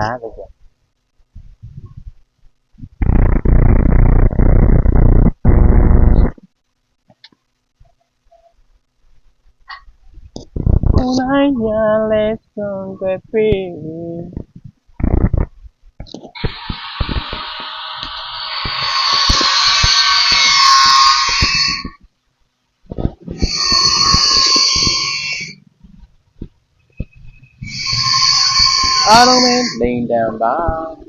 cá bây giờ. Nay nhà lệ sông về phi. I don't mean lean down by.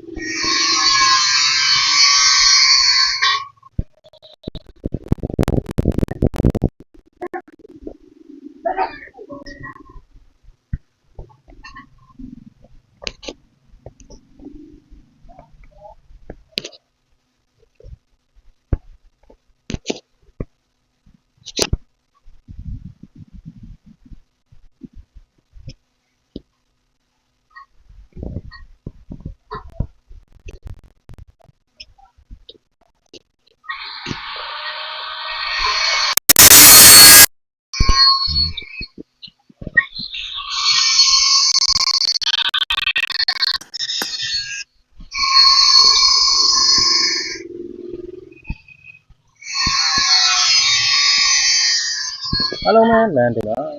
Hello man, lên từ đó.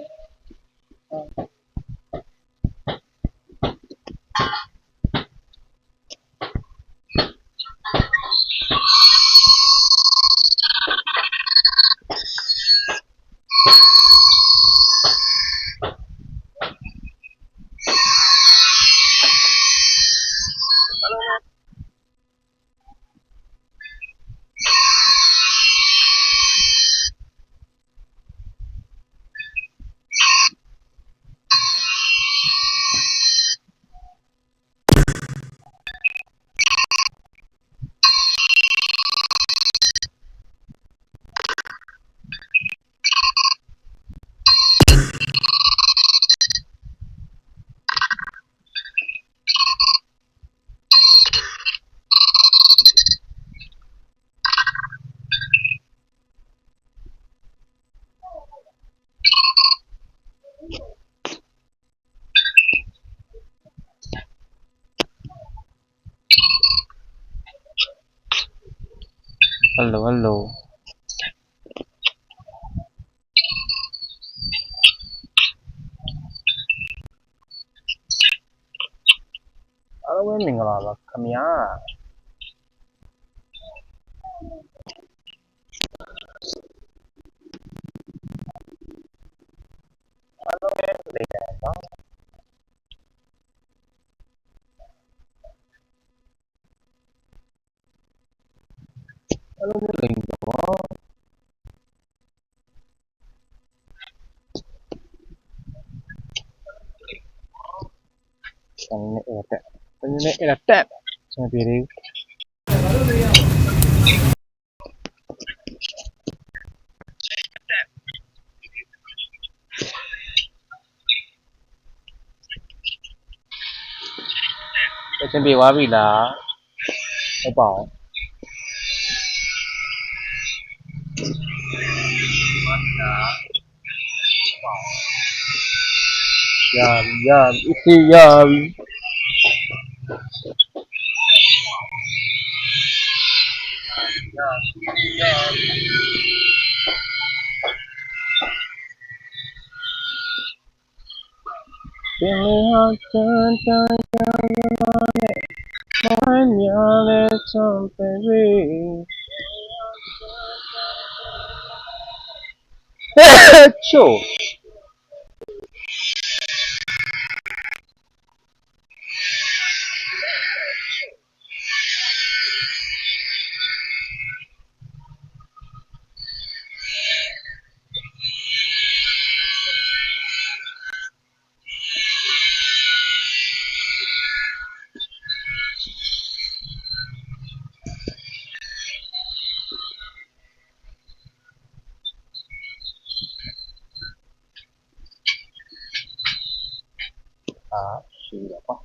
Hello, hello. Hello man, မင်္ဂလာပါခင်ဗျာ Hello man, လေးတယ်နော် Hello man, လေးတော့ဆန်နေအဲ့တက်ဆန်နေအဲ့တက်ဆန်ပြေလေးဆန်ပြေသွားပြီလားဟုတ်ပါအောင်ရပြီအစ်စီရပြီပင်လယ်ဟာတန်တန်ကြောင်လာနဲ့မိုင်းများလဲဆုံးပဲချို့ရှိတော့ပေါ့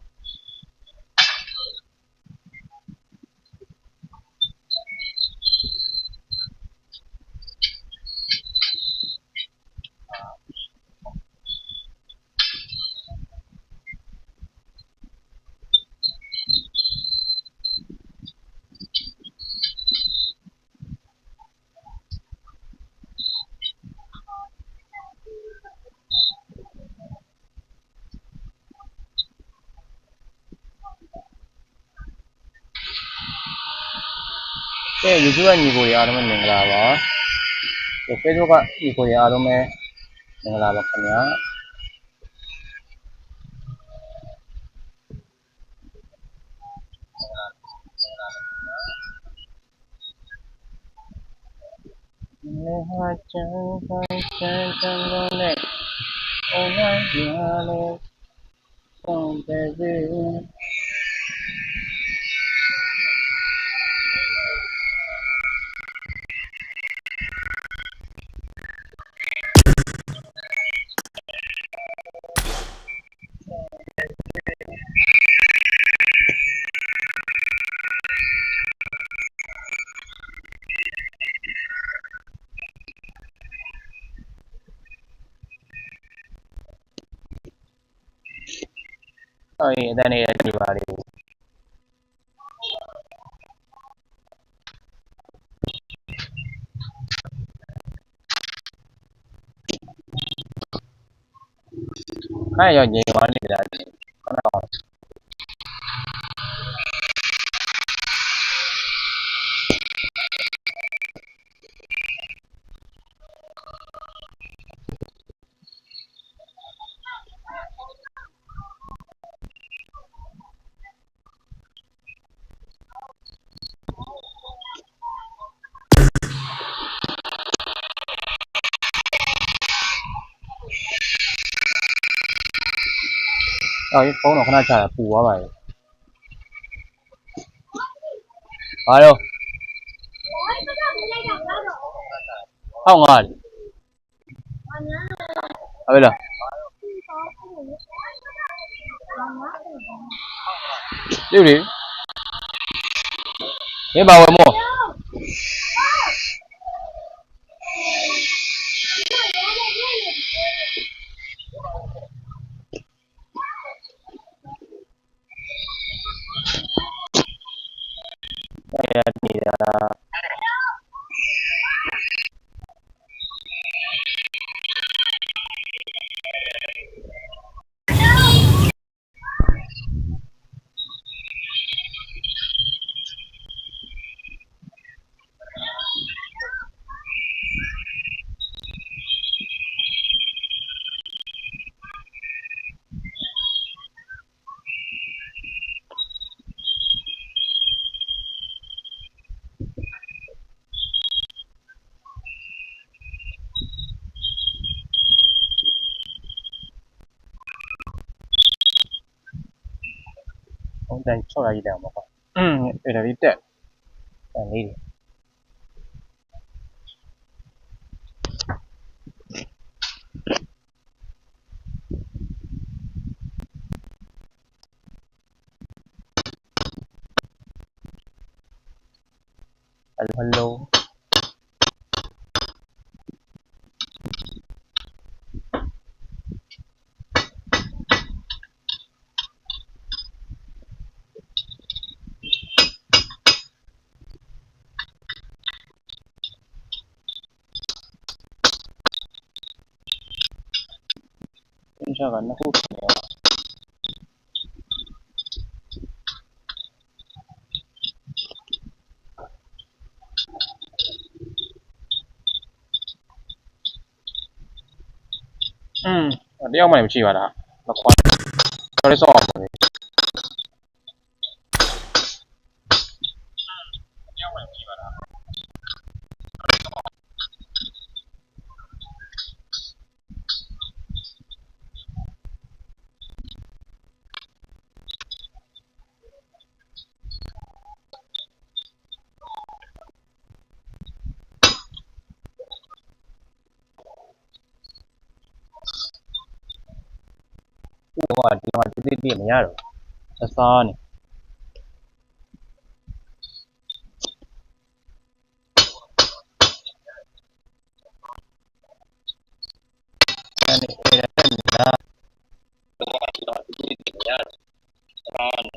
ကဲ YouTube ကညီကိုတွေအားလုံးပဲမင်္ဂလာပါ။ Facebook ကညီကိုတွေအားလုံးပဲမင်္ဂလာပါခင်ဗျာ။နေဟာချမ်းလုံးနဲ့အုံနိုင်ပြလို့ဆုံးတဲ့စေဟုတ်ရင်အတန်းနေရကြပါလိမ့်။အဲ့ရောက်ငြိမ်သွားနေတာခဏတော့ဖုန်းတော့ခဏချတာပူသွားပါရဲ့။ဘာလို့ဟောက်ငါ့လေ။ဟုတ်လား။ပြုတ်လေ။ဒီပါဝယ်မို့။အဲ့ဒါနေတာဖုန်းတန်ချော့လာကြည့်တယ်မှာပေါ့။အဲ့ဒါလေးတက်။အဲ့လေးဟယ်လိုသင်္ချာကနှစ်ခုဖြစ်နေပါတယောက်မှလည်းမရှိပါလားမခွာတော်လေးစောက်အောင်ပါလေတယောက်မှလည်းမရှိပါလားဒီမှာတိမရတော့အစားနေအဲ့ဒါတက်နေတာတိမရတော့အစားနေ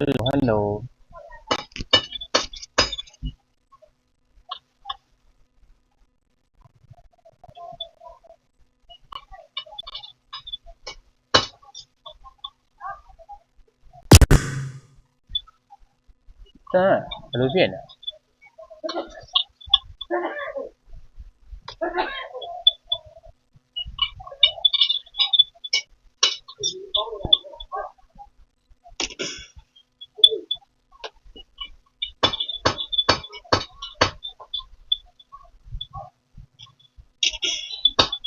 hello. Bye bien.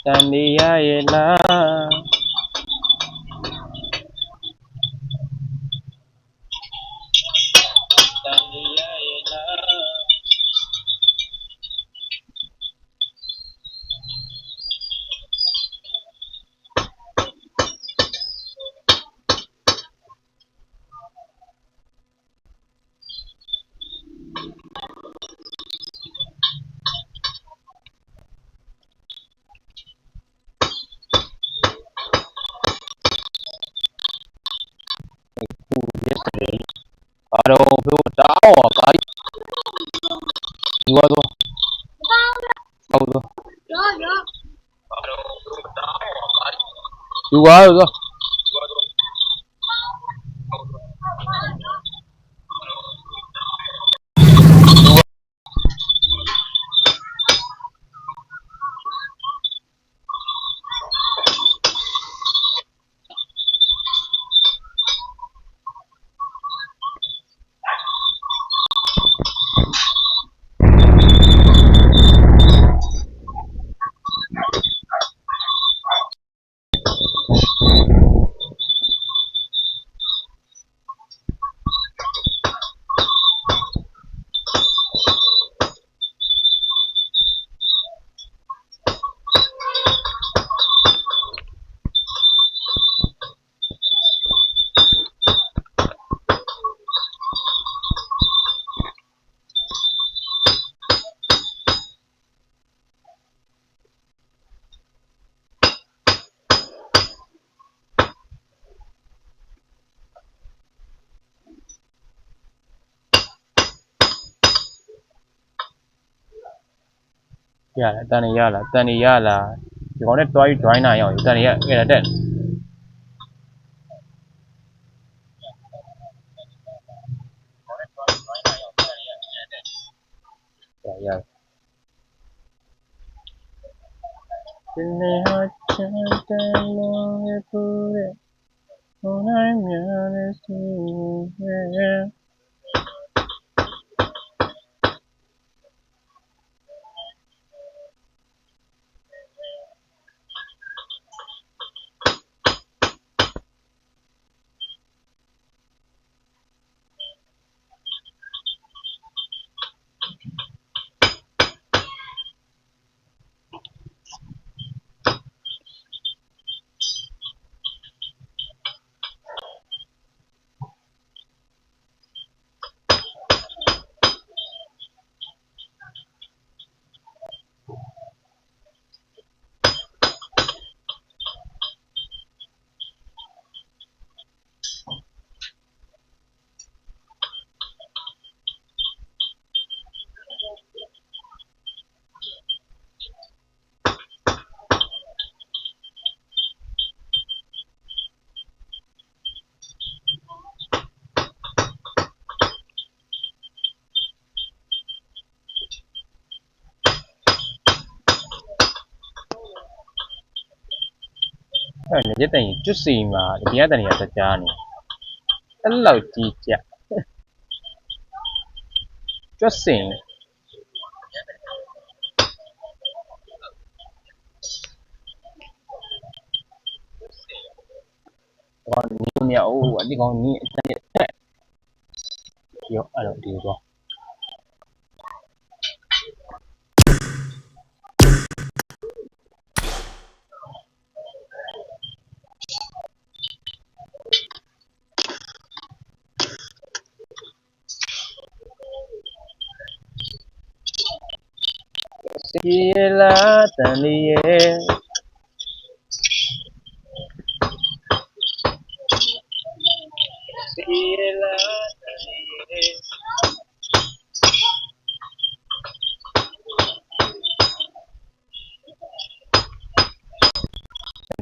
Tandia yela. Tandia yela. Yesterday. Hello, bro. Tao à cái. Dua tu. Tao tu. Dua tu. Yala, tani yala, tani yala. Chỉ có net toy này rồi, tani yala, cái là đấy. Yala. Tình yêu chân tình luôn yêu thương, hôm nay nhớ đến sự về. Cái này nhất định chút gì mà, thì cái này là cha này. Cái lâu chi cha. Chút gì. Còn nhiều nhiều, đi còn nhiều. Yo, a lo digo. Sila taniye. Sila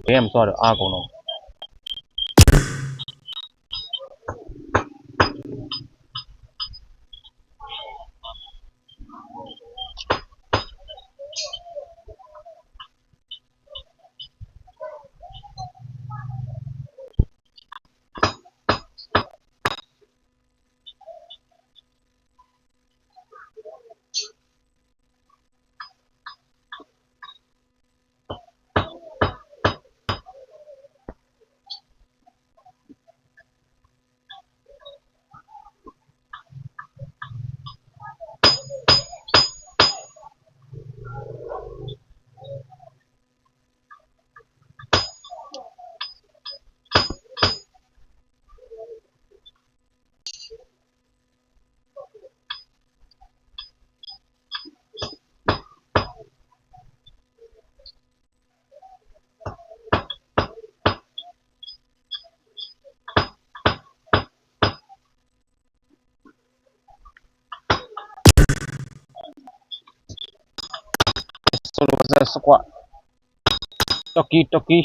ဘယ်မှသွားတော့အားကုန်တော့ဆိုလိုစကွာတော်ကီ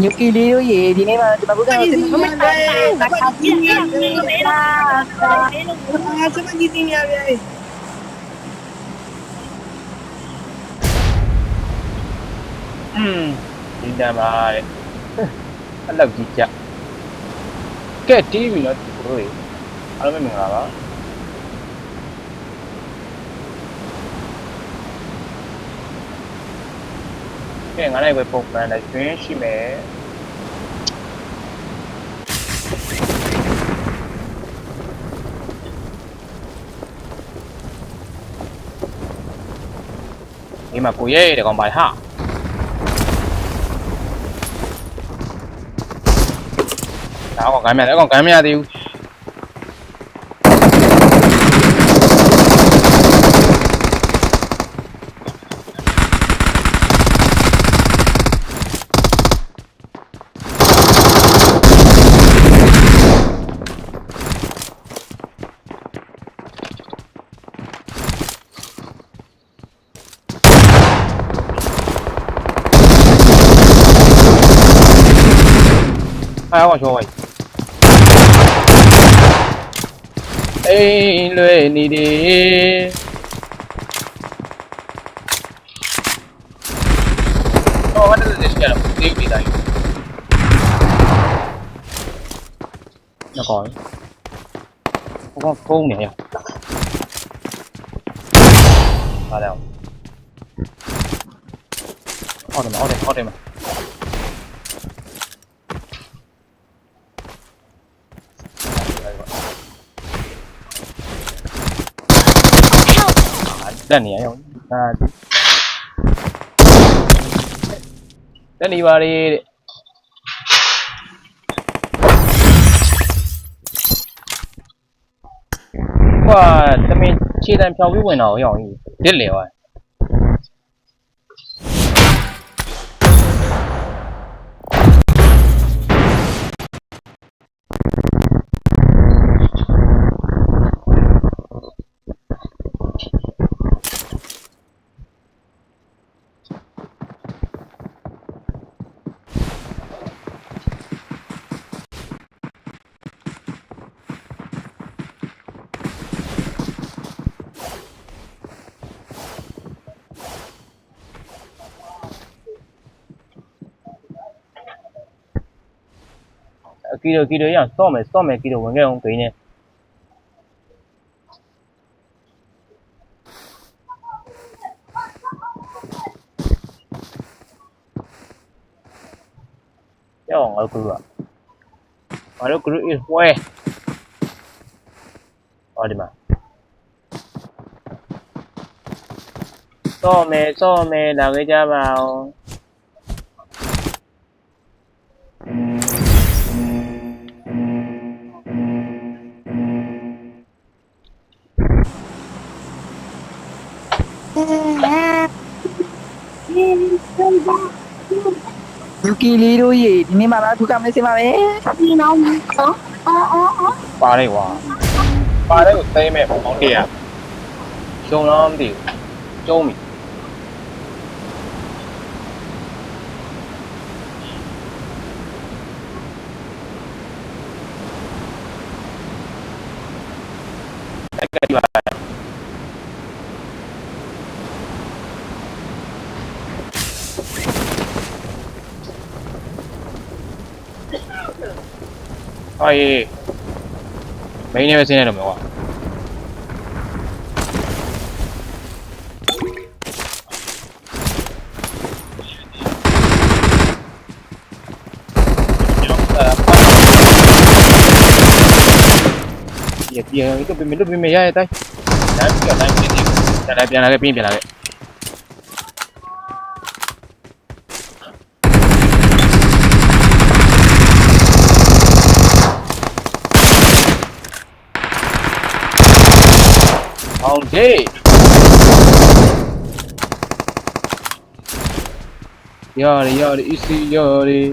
Nyuki di mana coba bukaဒီတမ်းပါတဲ့အဲ့လောက်ကြီးကြကဲတီးပြီနော်ဒီကိုတွေအားလုံးပဲမင်္ဂလာပါကဲငါလည်းပဲပုံမှန်လိုက်တွင်းရှိမယ်ဒီမှာကိုရဲတဲ့ကောင်ပါဟာဒါကောင်ကမ်းမြတယ်ကောင်ကမ်းမရသေးဘူး哎，我说喂，哎，累你的，哦，我这是写了，对不对？那个，我讲公年呀，好了，好的嘛。တက်နေရအောင်ဒါတက်နေပါလေတဲ့ကွာတမင်ခြေတံဖြောင်းပြီးဝင်တော့ရောင်ကြီးဒစ်လေပါ kilo 一样，扫眉 kilo ဝင်ခဲ့အောင်ဂိမ်းနဲ့ကြောက်ငါတို့ group ငါတို့ group is ဝဲဟောဒီမှာ扫眉လာခဲ့ကြပါအောင်ယူကီလီတို့ရေဒီနေ့မှလာထူကမယ်စင်ပါပဲဒီနောက်ပါလိုက်ကွာပါလိုက်ကိုသိမ်းမဲ့ပေါင်းတရရှုံတော့မသိဘူးကျုံးပြီအေးမင်းနဲ့ပဲဆင်းနေတော့မယ်ကွာပြန်တော့ပြင်ရရတိုင်းတိုင်းပြန်လာခဲ့ပြင်လာခဲ့အောင်ဒေးရတယ် easy ရတယ်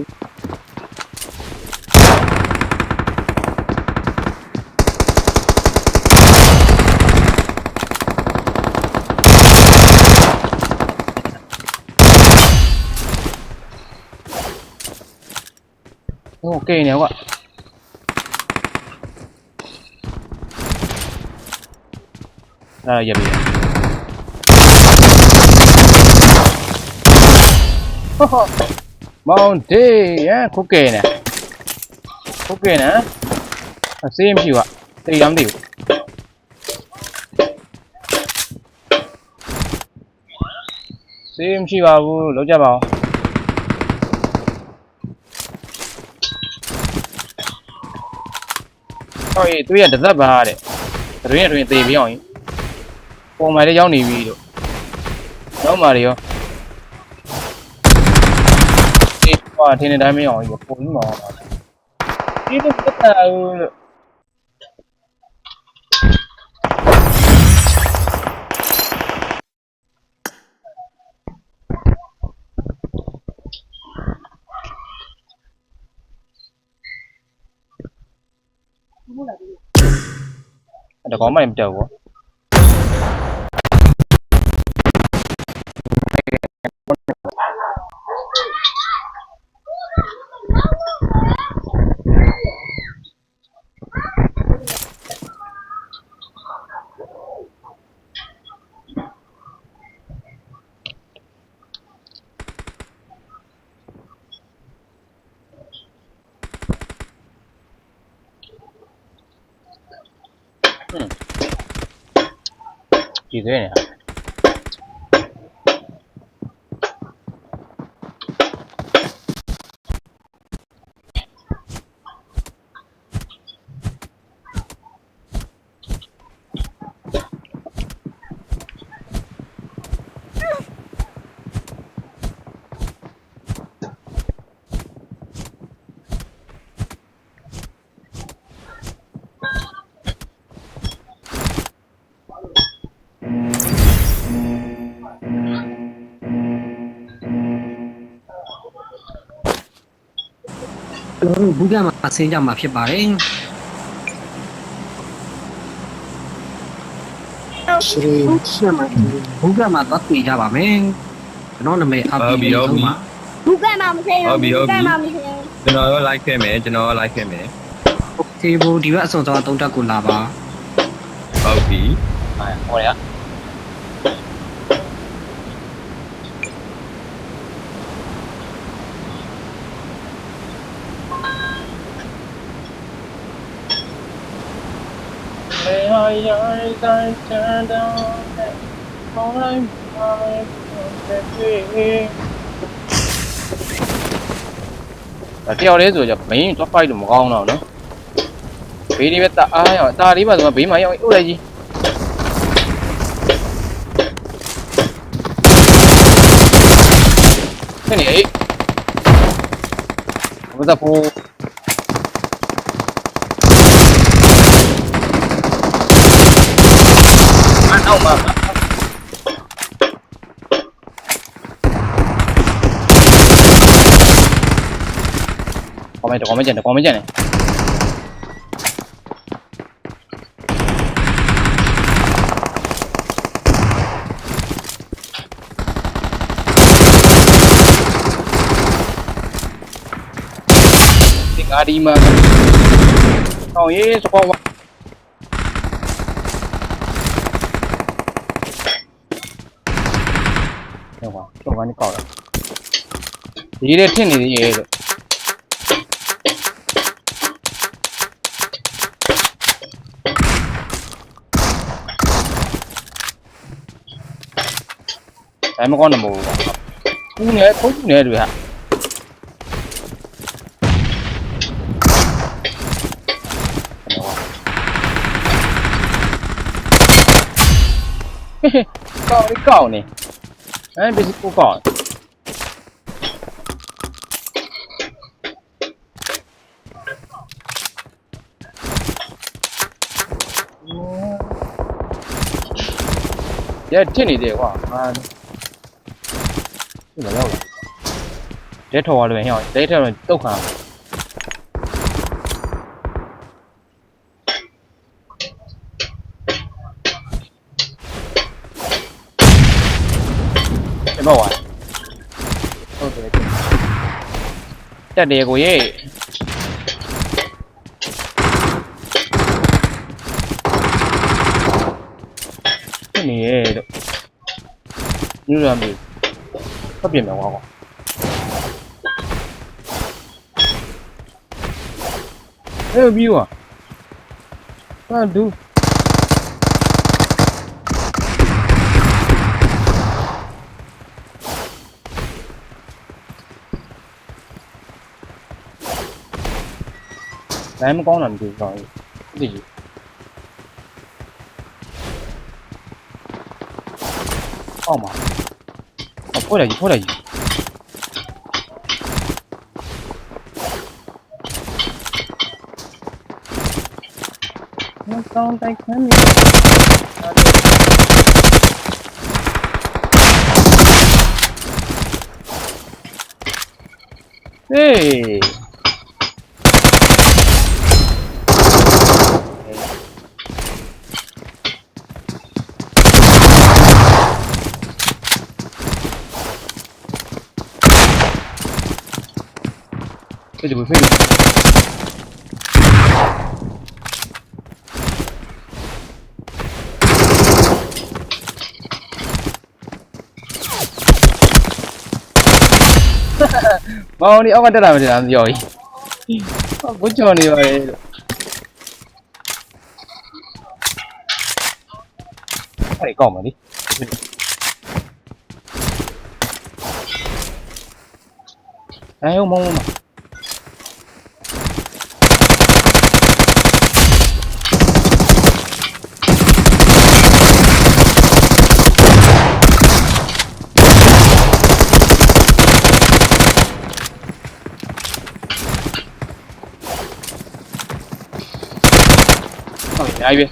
โอเคเนี่ยကွာရပြီမောင်ဒေးရခုတ်ကဲနေအစေးမရှိကွာတေးရမ်းသေးဘူးစေးမရှိပါဘူးလောက်ကြပါအောင်ဟောအေးသူရတစ်သက်ပါတဲ့တွင်သေပြီးအောင်ပုံမှန်လေးရောက်နေပြီလို့နောက်မှရောဒီကွာထင်းနေတိုင်းမအောင်ပုံကြီးမအောင်ဒီတော့တက်တာလို့တကောင်းမှမတက်ဘူးကြည့်သေးတယ်ဘူးကမှာဆင်းကြမှာဖြစ်ပါတယ်ဘူးကမှာတော့တွေ့ကြပါမယ်ကျွန်တော်နာမည်အဘီဟုတ်မှာဘူးကမှာမဆင်းဘူးဘူးကမှာမဆင်းကျွန်တော်ရော like ခဲ့မယ်โอเคဘူးဒီဘက်အစွန်ဆုံး3တက်ကိုလာပါဟုတ်ပြီဟောရ眼儿在这等待，从来没有对。တယောက်လေးဆိုကြမင်းတော့ fight လို့မကောင်းတော့နော်ဘေးလေးပဲတအားရတာလေးပါဆိုဘေးမှာရောက်ဥလိုက်ကြီးဖြစ်နေအေးဘယ်တော့ဖို့အောက်မှာကောင်းမကျန်တယ်ဒီငါဒီမှာဟောရေးစကောကျော်ကနေကောက်တာဒီလေးထင်နေသေးရဲ့လို့ဒါမှမကောင်းတယ်မဟုတ်ဘူးကူးနေခုတ်နေတွေဟာကောက်နေဘယ်စကူကောက်ရထင်နေတယ်ကွာဟာဒီမှာရောက်လာတဲထော်ရလွယ်ဟောတဲထော်တုတ်ခါဒီဘောဟုတ်တယ်တက်တယ်ကိုရေးနေရဲ့လို့ညူရမ်းပြီဖတ်ပြင်မယ်ကွာအဲ့ပြီးွာဟာဒူဒါမှမကောင်းတာမသိဘူးတော့ဒီကြီးအောက်မှာဖွက်လိုက်ကြီးမကောင်းတိုက်ခမ်းနေဟေး飞就不飞了。mau đi ông ăn làm rồi bố cho đi rồi phải cỏ mà đi đấy không mong mà ai biết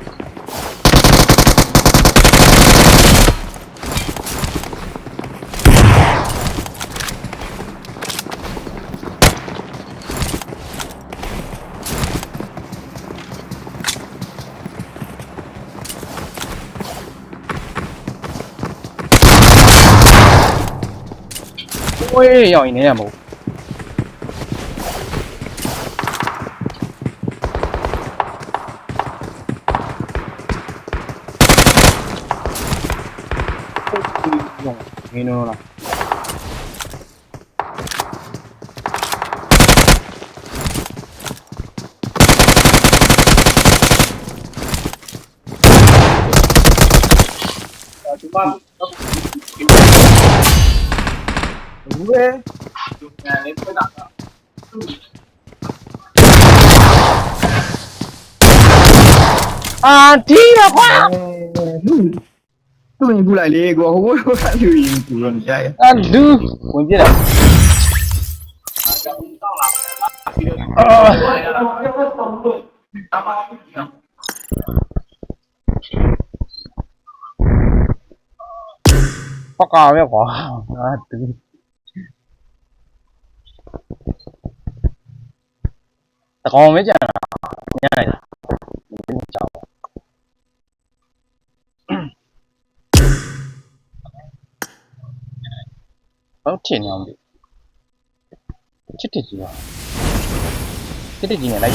ôi giỏi này là một ini lah ဒီရကွာ သူ့ရင်ကူလိုက်လေကွာဟိုဘက်ကလူရင်ကူတော့ကြားရ လူဝင်ပြတယ်ပကာပဲကွာတူတကောင်ပဲကြာညနေလားကြောက်ဟုတ်ထင်နေအောင်ပြီချစ်တကြီးပါချစ်တကြီးနဲ့လိုက်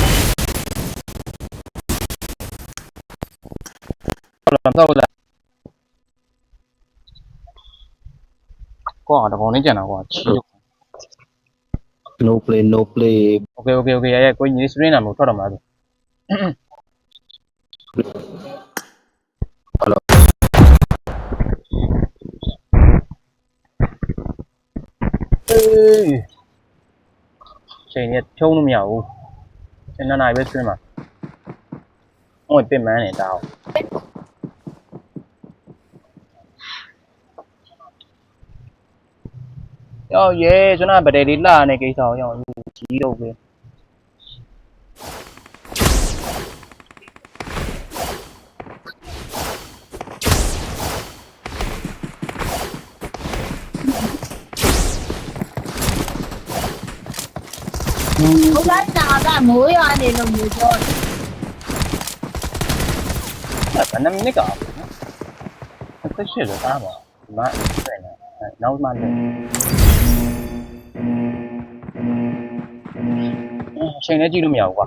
ဟုတ်လားကွာတကောင်လေးကျန်တာကွာချီ no play no play Okay ရကိုညီစရင်းနာမို့ထွက်တော့မှာဆို hello ချိန်နဲ့ဖြုံးလို့မရဘူးချိန်နှစ်နာရီပဲဆွင်းမှာဟိုတင်မန်းနေတာရောက်ရဲကျွန်တော်ဗဒယ်လေးလှနေကိစ္စအောင်ရောက်ကြီးတော့ပဲဟုတ်လားတာကမိုးရွာနေလို့မိုးကြောဘယ်နှမိနစ်ကဆက်ရှိလို့အားပါဒီမှာအဲ့နောက်မှလည်းချိန်နဲ့ကြည့်လို့မရဘူးကွာ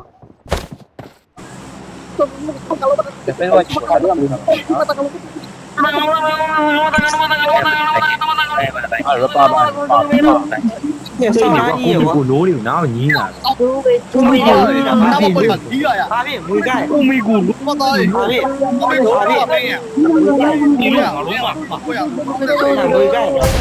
ဒီဖေးဝါချီကတော့အဲ့ရပါပါเนี่ยစိတ်နေကွာကိုလိုးတွေနားညင်းလာ သူ့ရဲ့那么不能提了呀！ဟာပြီမွေကြိုက်ကိုမီကိုလိုး 我操！ဟာပြီ 我没头，我没呀！ဒီလိုငါလုံးမှာ我呀，မွေကြိုက်တ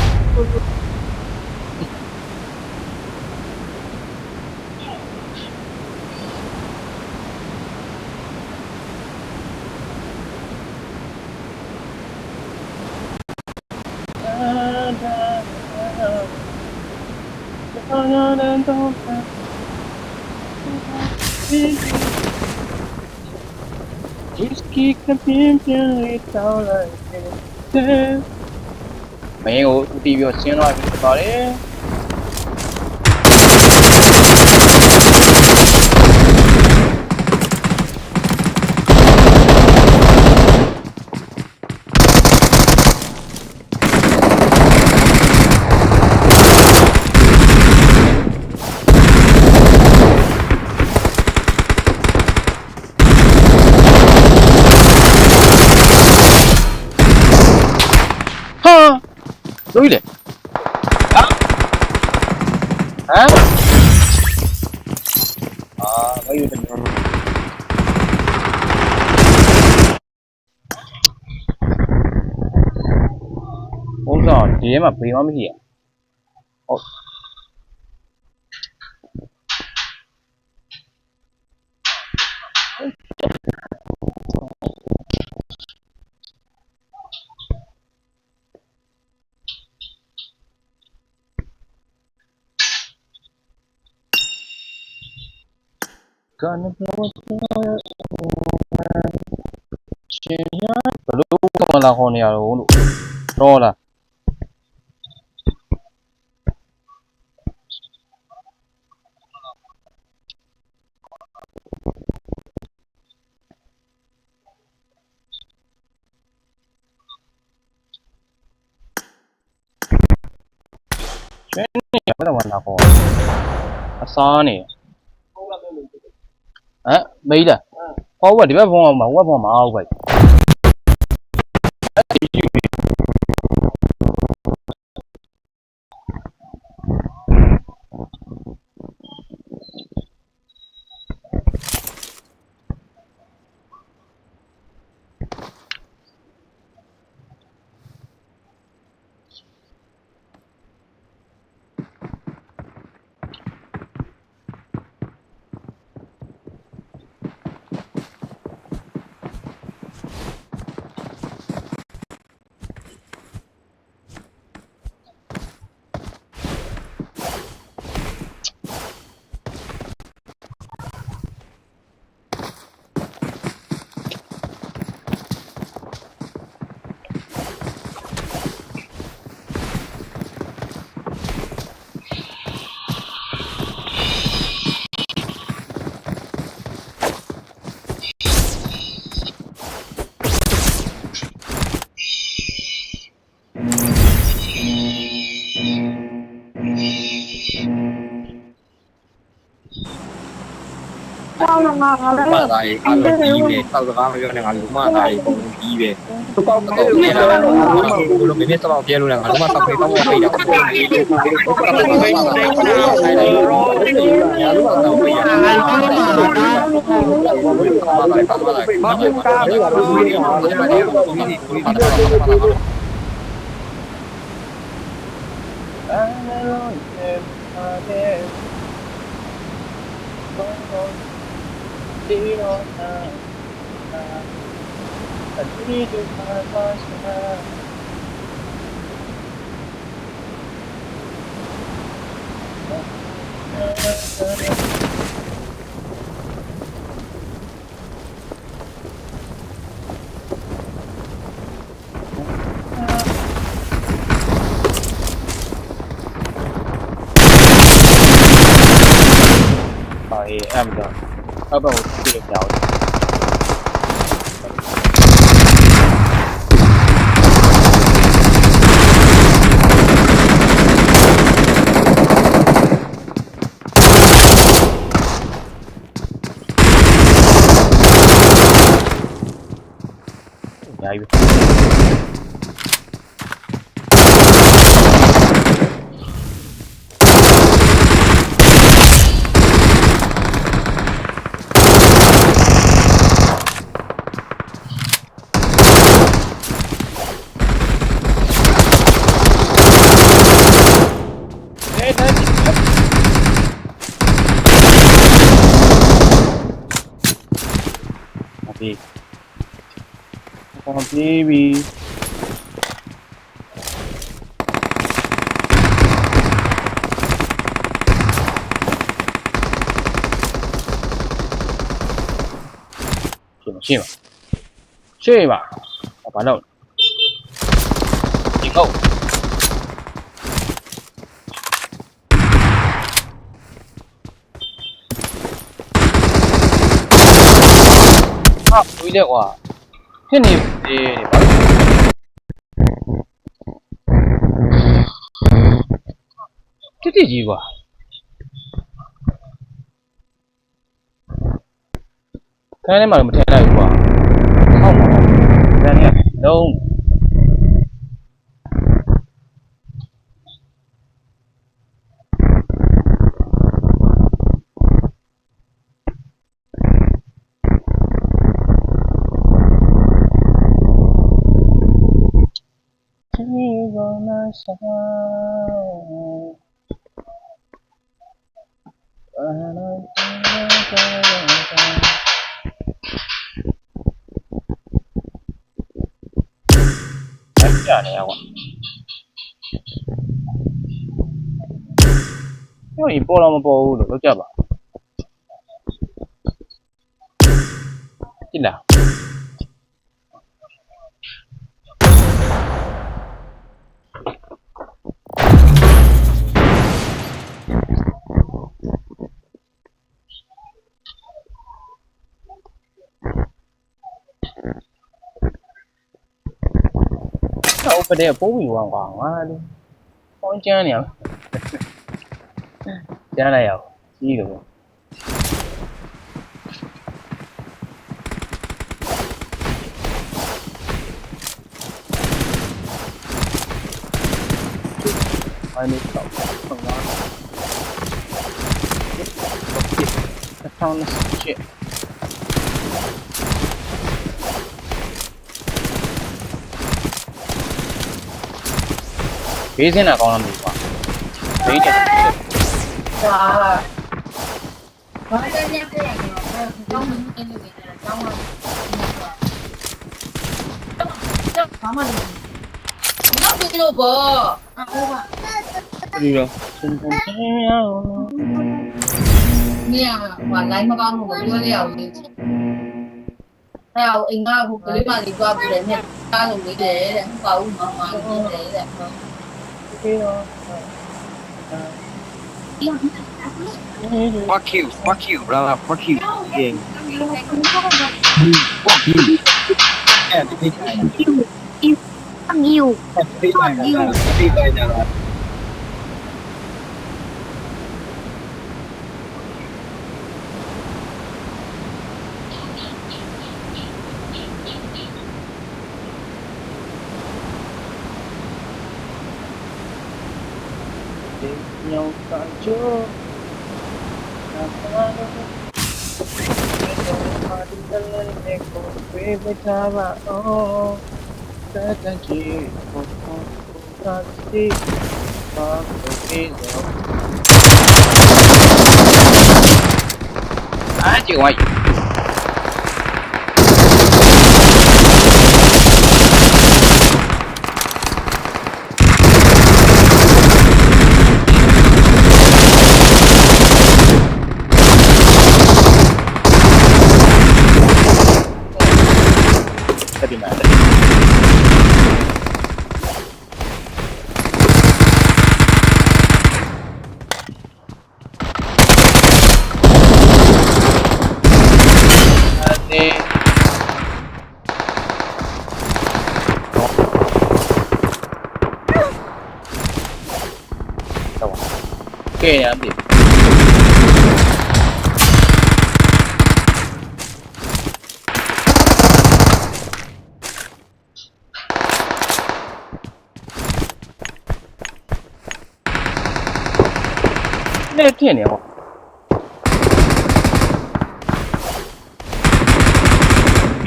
ော့Whisky can be really down like this မင်းကိုတီးပြီးဆင်းသွားပြီဖြစ်သွားတယ်လို့လေဟမ်မယူတယ်ဘုံဆောင်ဒီထဲမှာဘေးမမရှိရဟုတ်Gonna blow upရှင်ရဘလို့ကမလာခေါ်နေရတော့လို့တော့လားရှင်နေဘယ်တော့မှလာခေါ်အစားနေမေးလားဟောဘဒီဘက်ဖုန်းအောင်မဟိုဘက်ဖုန်းမအောင်ပဲ sao là ngọt đấy mà lại ăn là gì về sau đó cái này ăn mà lại còn gì về con bắt cái đầu đường kia chơi là luôn đúng không luôn biết sau kia luôn là đúng mà sau khi không có đâu Con mình mình đây nào đây đây rồi. bắt đầu bây giờ Ai cứ mà ta. Bao nhiêu ca mà Rồi em rồi. Ở đâu chưa được nhậu. Nhảy. Thế thế. Đi. Con baby. Chơi mà. Bắt đầu. Đi không. Đối liệu à? Thế này để bắt. Cái gì vậy? Cái này mà một thế này quá. Không. Ra nhỉ? Đâu. Chả này ạ. Nhưng mà bộ làm bộ được chưa bà? Chứ nào? Đâu phải để bố bị hoàng hoàng á đi. Con cha này. Cha này à? Gì được. Ai đi cậu không ngon. Cái con nó shit. Cái gì nào còn làm gì quá. Đấy chứ. Wow. Có cái nhắc cái này trong cái này là trong có mà nó bị đâu bờ à không ạ Gì rồi? nha quản lấy mà con một đứa đèo thì theo anh ba một cái mà đi qua để nhận ba dùng cái để không có mà để không fuck you brother fuck you yeah fuck you nhiều lòng càng chúa làm ta đâu mà đi tới lên để cùng quê với ta và ô ta ta chỉ một con ta chỉ có đi rồi chịu mày di mana? Ini oke ya ambil. Ini dia nih kok.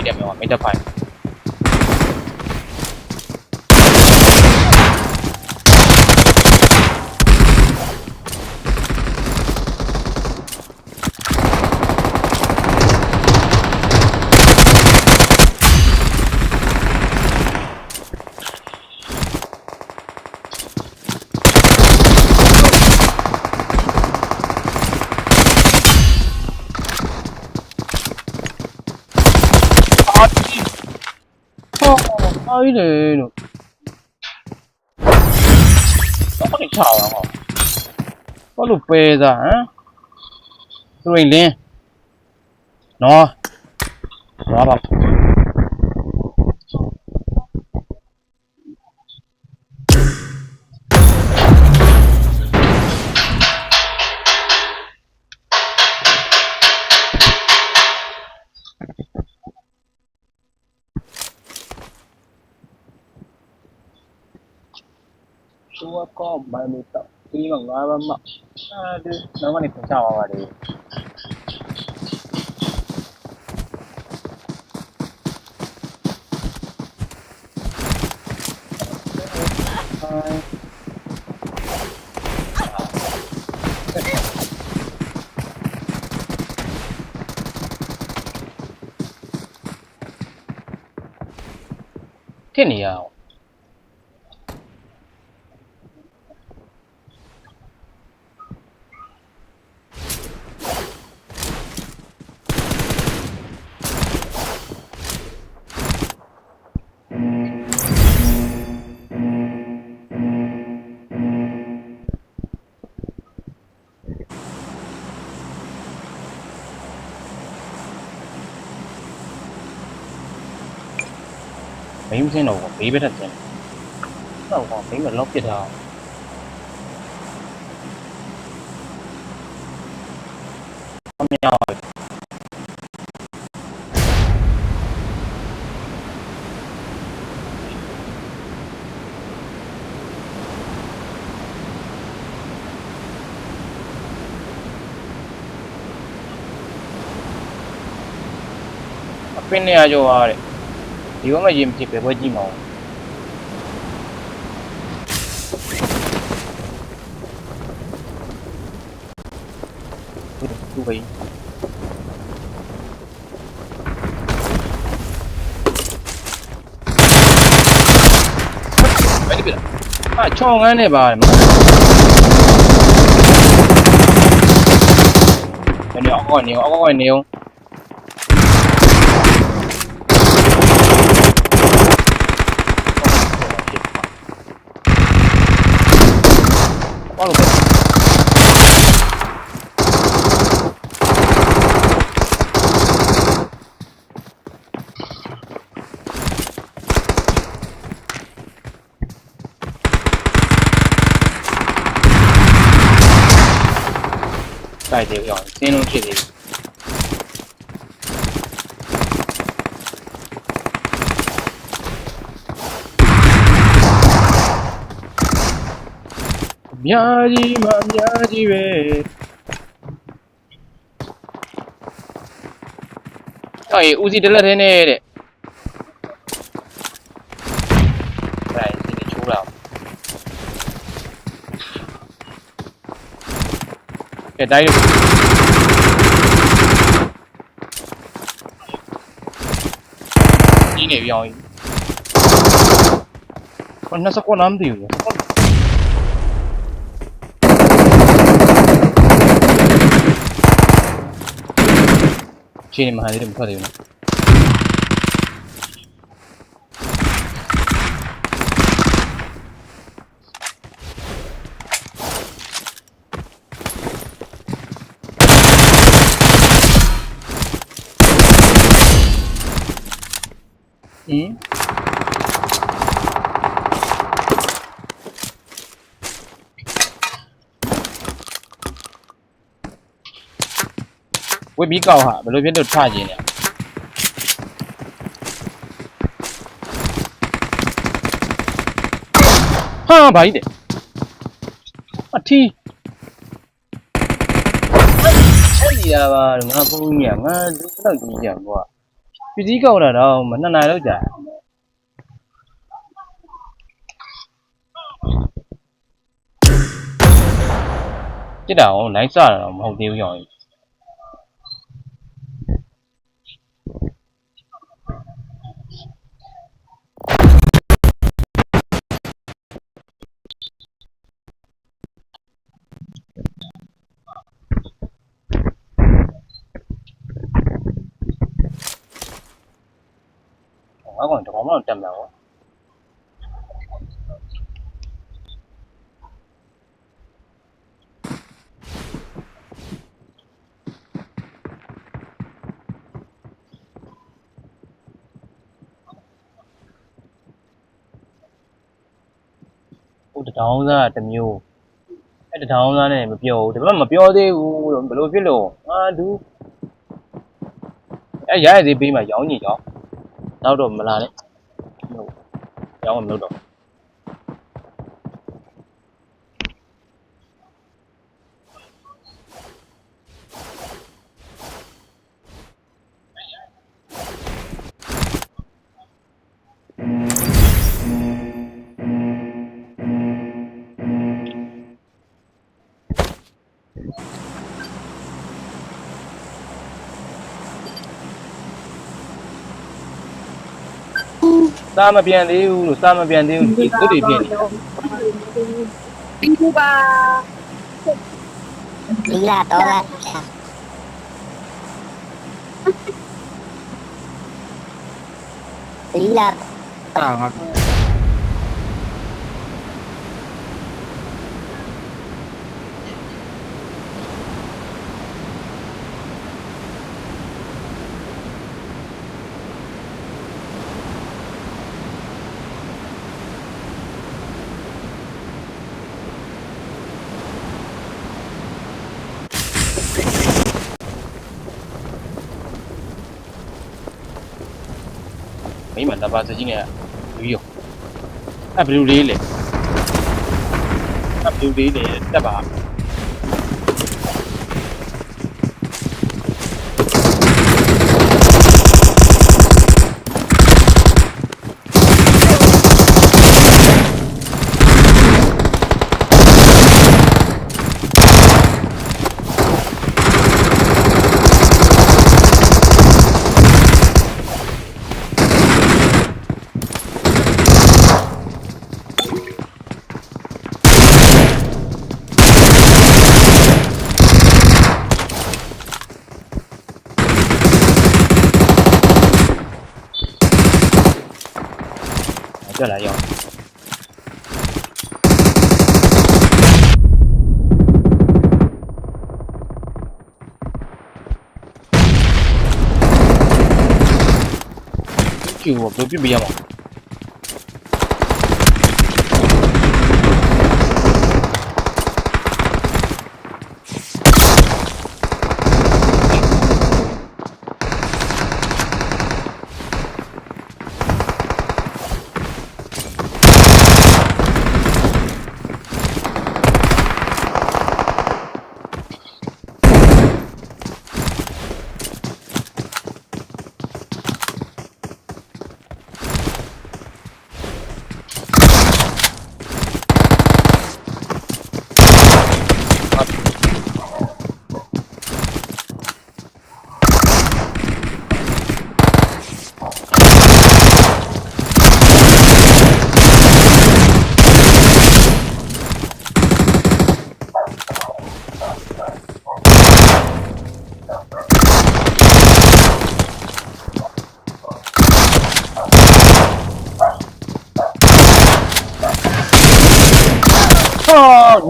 Ini memang meta file. Ai này nó có thể chào à có lục về ra rồi lên nó vào Chua có 30 tập khi bằng nói ba mọc nó mà này cũng chào vào đi thế này à mấy cái nổ của phí biết thật chứ nổ của phí mà lốp chết hào không nhau rồi bên này à jo à đấyဒီကမှရင်ဖြစ်ပဲပွဲကြည့်မအောင်သူပဲဘယ်လိုလဲချောင်းငန်းနေပါတယ်မနေအောက်ကနေအောက်ကနေဘာလို့တိုက်တယ်ရောစင်းလုံးဖြစ်တယ် Miyaji ma miyaji be. Hey, Uzi de la rene de. Right, ini chula. Die. Ini ni yang. Kau nak sekolah nanti tu. Sini mah ada muka dia. Wei bi cao hả? Bởi vì biết được pha gì nhỉ? Ha, bảy đấy. À thi. Cái gì à bà, đừng có phụ nhỉ, ngã đúng là gì nhỉ quá. Cái gì cao là đâu mà nó này đâu chả. Cái đầu nãy sao là không tiêu rồi. Nó còn có một trăm đầu. Ủa đâu ra tầm nhiều. Cái đâu ra này mà biểu, thì mà biểu đi, rồi biểu biết luôn. À đủ. Cái giá gì bị mà giống gì đó. Đâu rồi mà là đấy. Giống mình đâu. Sao mà biến đi, sao mà biến đi, cứ đi biến. Lý là to ra. Lý là Mấy mình đã bao giờ chứ nghe. Yêu. À biểu đi lên. À biểu đi lên, đã bảo. Trở lại rồi. Kiểu một đôi biết bia mà.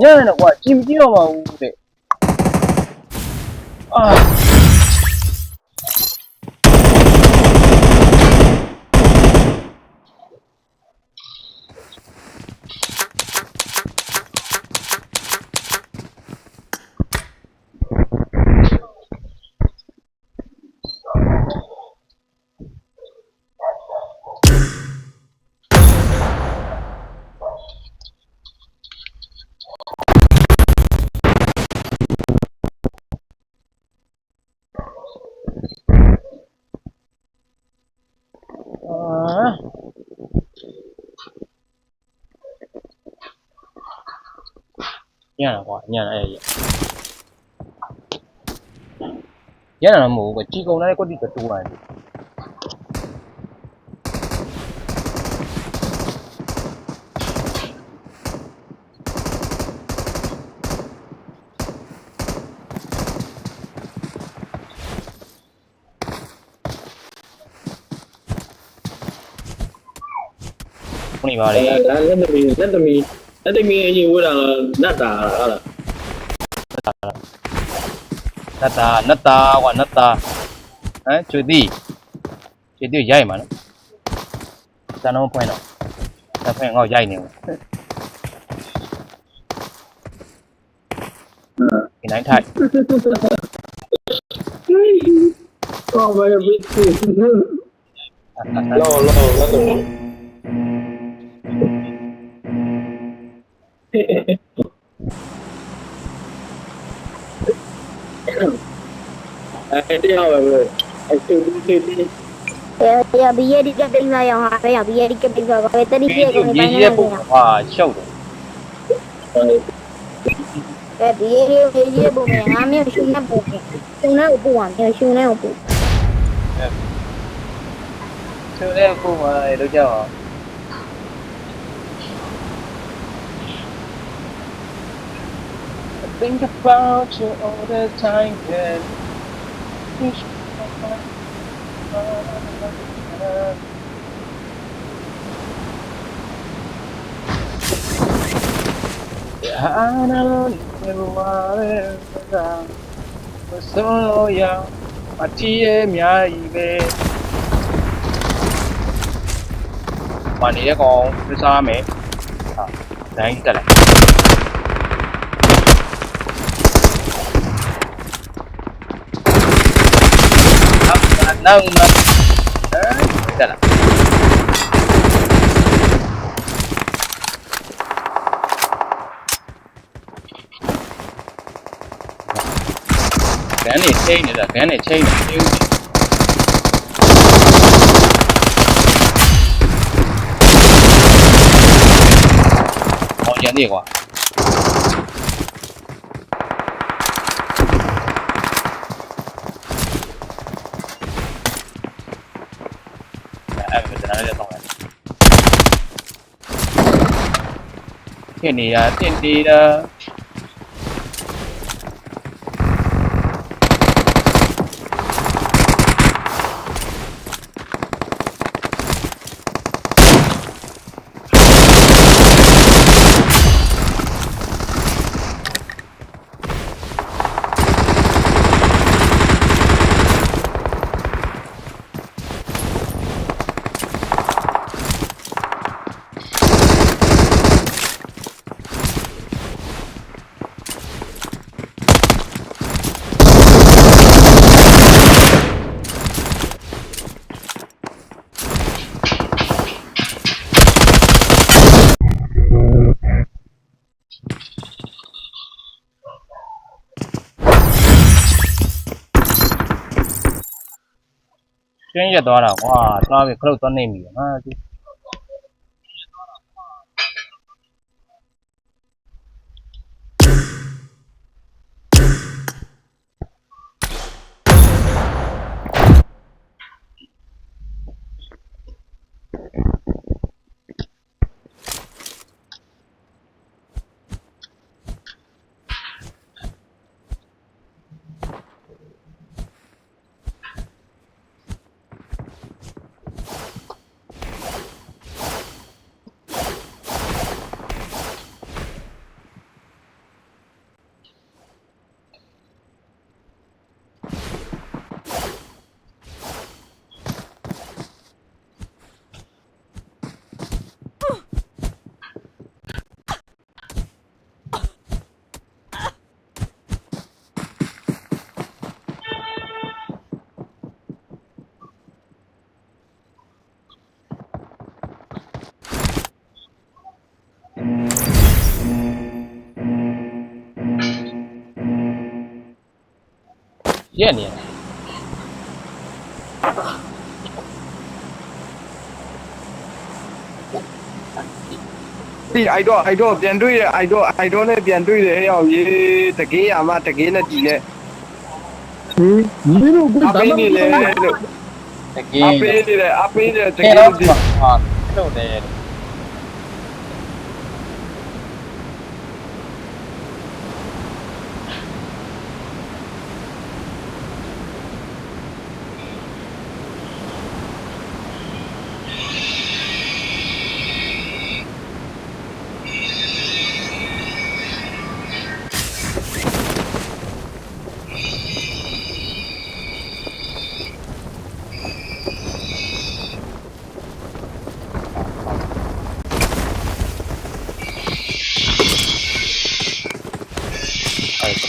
ညံ့နေကွာကြည့်မကြည့်တော့ပါဘူးတဲ့အာညံ့ကွာညံ့အဲ့ညံ့တာမဟုတ်ဘူးကြည်ကုန်တဲ့ကွက်တိတိုးရတယ်နေပါလေ လက်သမီးအရင်ဝေးတာနတ်တာဟာလား နတ်တာကွာနတ်တာဟမ်ကျွေတိရိုက်မှာနော်စံတော့ဖွင့်တော့ဒါဖွင့်ငေါ့ရိုက်နေဘူးဒီနိုင်ထိုက် တော့ဘယ်ပြီးလောလက်သမီးအဲ့တရားပဲအဲ့တူတူ Ya biar dia tinggal yang apa ya biar dia tinggal kalau tadi dia ရေးရေးပုံဟာရှုပ်တယ် biar bumi yang kami sudah bumi sudah upuan ya sudah upu သူလည်းပုံမှာလို့ကြောက်အောင် Think about you all the time and I know you are so young အထီးရဲ့အများကြီးပဲမနေရကောင်ပြစားမယ်ဟာဒိုင်းတက်လိုက်နောက်မှာတက်လာကန်နေချိန်နေတာကန်နေချိန်နေ Jangan dia kuah. Betul ada tong kan. Ini ya, ini dah. Kayaknya jatuh arah. Wah, terlalu kalau tuh nih ya. Masih. ရက်နေဒီအိုက်တော့ပြန်တွေ့ရအိုက်တော့နဲ့ပြန်တွေ့တယ်ရောက်ရေးတကေးရမတကေးနဲ့တီနဲ့ မင်းတို့က အပေးနေလေလို့ တကယ် အပေးနေတ ကဲ ကေး တော့ တီ ဟာလို့တယ်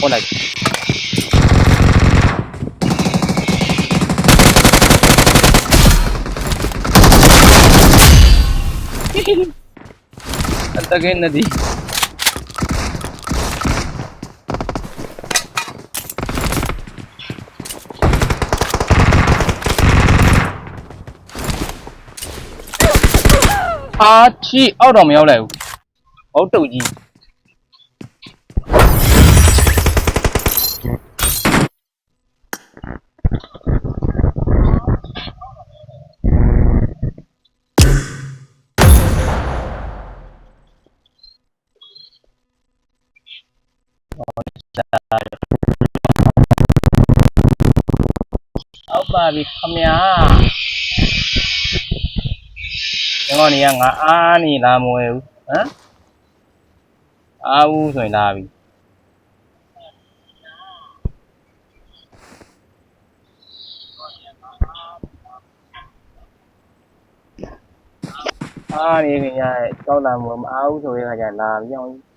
ခေါ်လိုက်တကယ်နဲ့ဒီအာချီအောက်တော့မရောက်လိုက်ဘူးဟုတ်တုတ်ကြီးအောက်ပါပြီခမညာကျွန်တော်နေကငါအားနေလာမဝဲဘူးဟမ်အားဘူးဆိုရင်လာပြီအားနေနေရကြောက်လာမဝဲမအားဘူးဆိုတဲ့ခါကျလာပြောင်း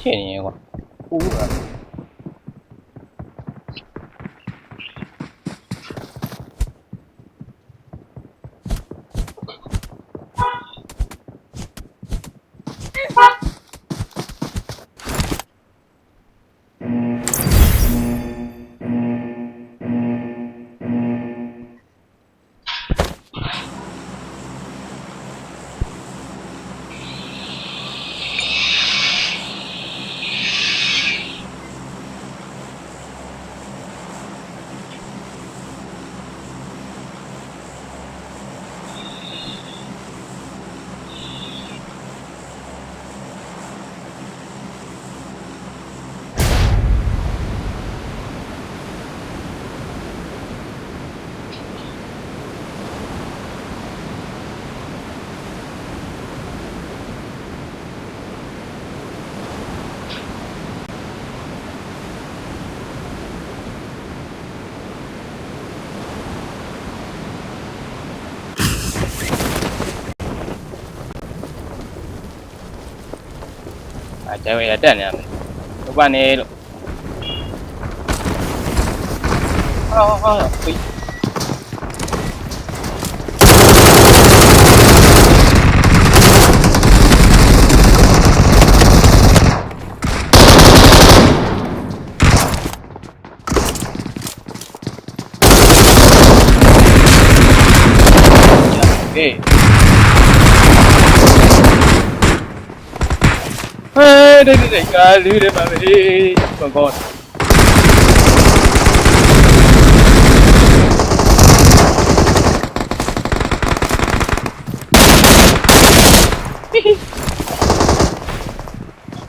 ချင်နေကွာဦးကကျဲဝဲတက်နေတယ်ဘုပ္ပနေလို့ဟာဖိဟေးđây cái đi đây mà đi con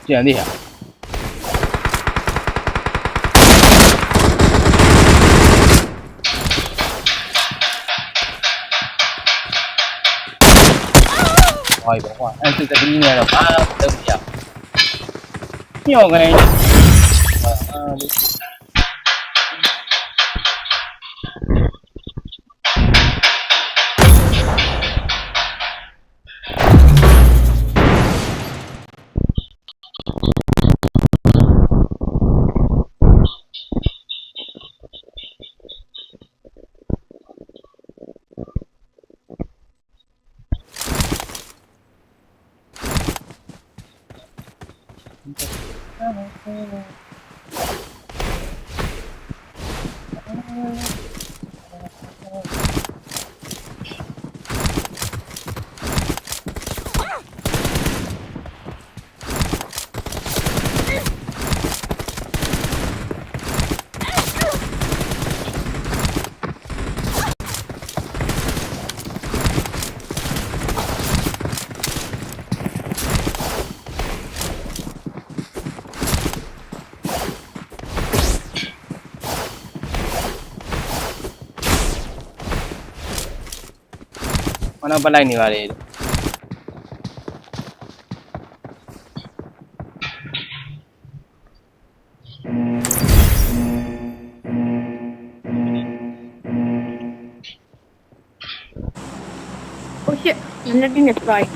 chuyện đi hả rồi bỏ qua anh tự đi nghe rồi ba đâu nhỉ nhiều cái này Mana balai ni wale. Oh shit, I'm not doing this right.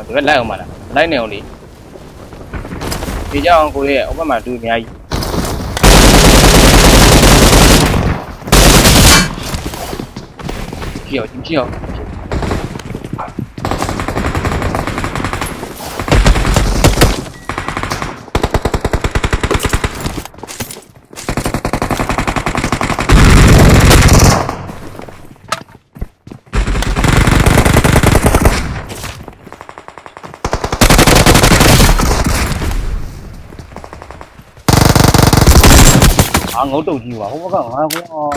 Dia lai mana? Lai ni oli. Dia jangan kau ye, apa mah tu ni ai. Kio. Ngấu đầu gì mà không có cả không.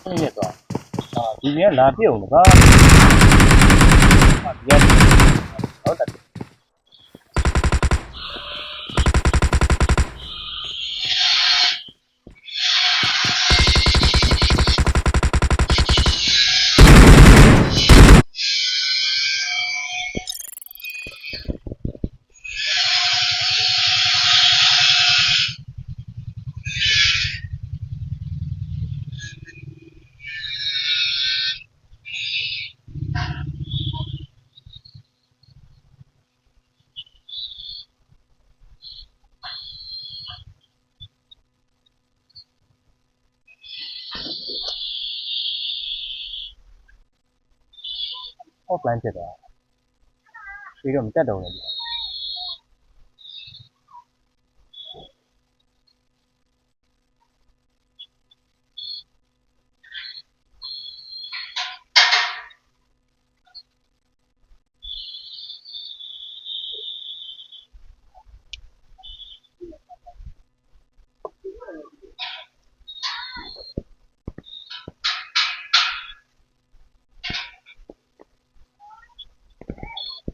Cái gì đó. Thì nhớ là tiêu nữa. Dia tahu tak? Offline chết rồi. Khi đó mình chết đầu rồi.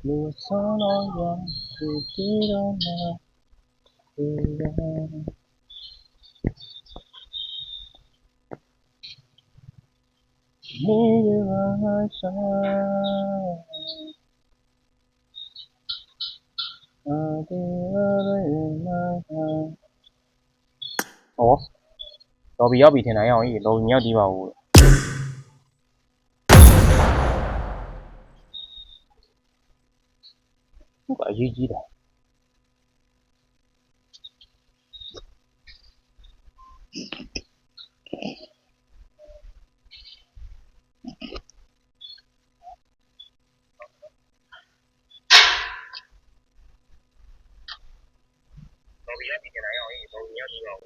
Mùa gió nói rằng từ khi đó mà từ đây như là xa ủa rồi bây giờ bị thế này rồi rồi nhau đi vào không phải gì đâu rồi bây giờ bị thế này rồi rồi nhau đi vào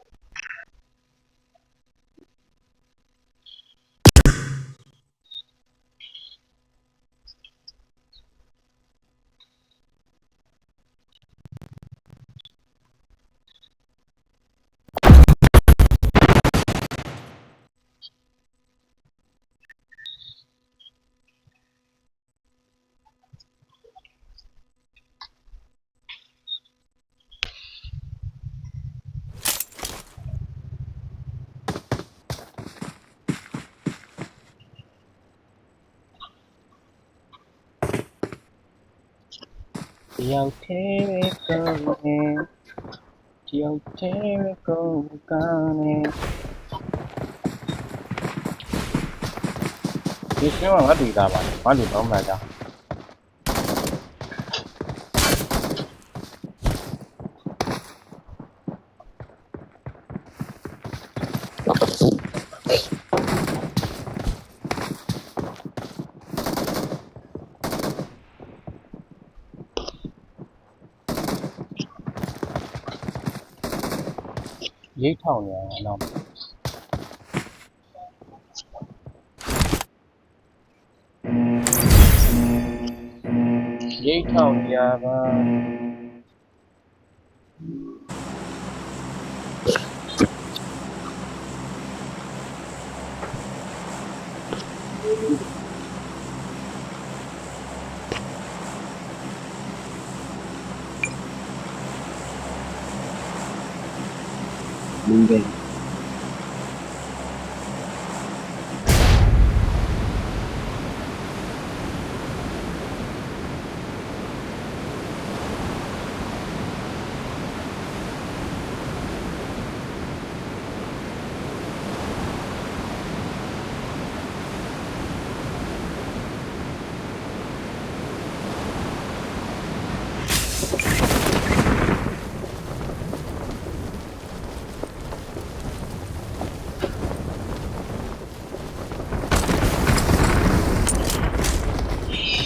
要天高呢，要天高高呢。你希望我对他吧？我对他买的。一套年，那一套年吧。明白。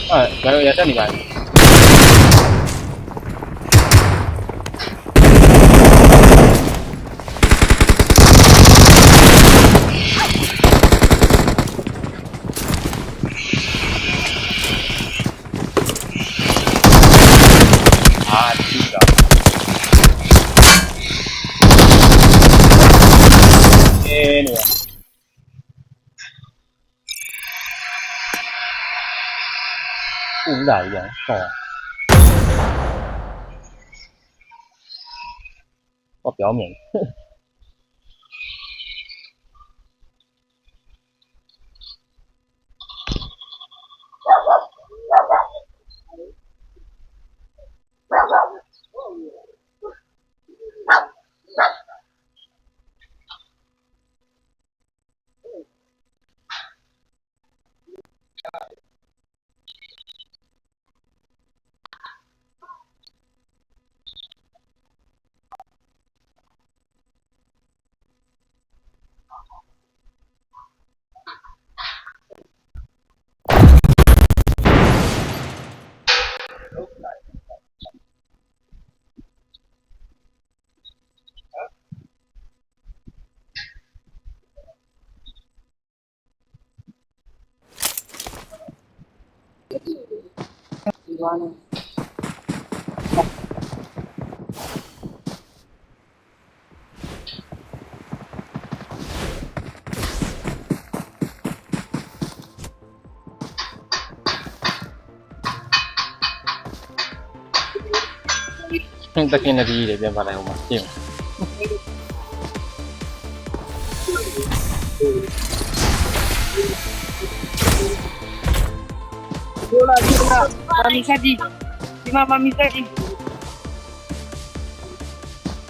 哎，没有，也在里面。啊，是的。你。不来呀，哦，我表面。တကင်းတည်းတွေပြန်ပါလိုက်အောင်ပါရှင်းBola, mami sadi. Cuma mami sadi.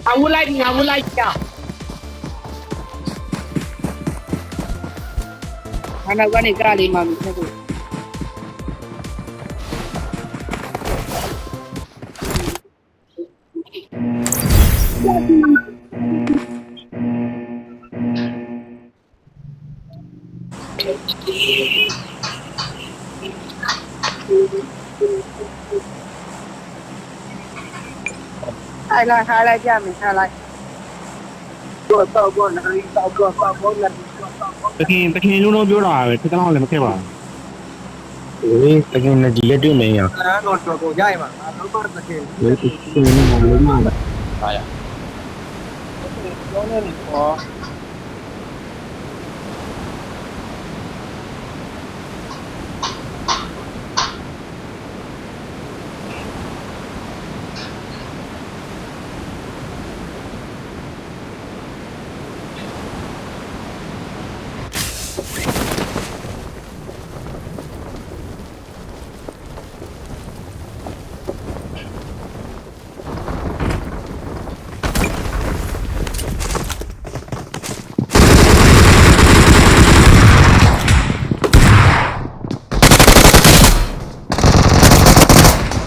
Aku lagi ya. Anak gua nih kali mami sadi. Hai lai jam ni, hai lai. Gua nak nak. တခင်လုံးလုံးပြောတာပဲတစ်တောင်းလည်းမခဲ့ပါဘူးအေးတခင်နဲ့ဒီလက်တွေ့နေရNah, kau jai mah. Kau tak kira. ဒီတခင်နဲ့လုံးလုံးပါပါရကျောင်းနဲ့တော့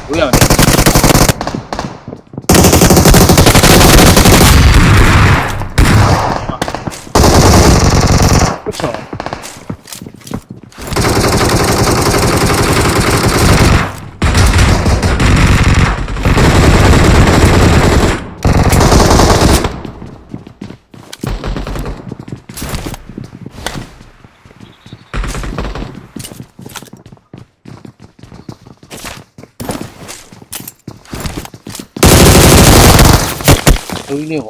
不要你。不错。对的哇。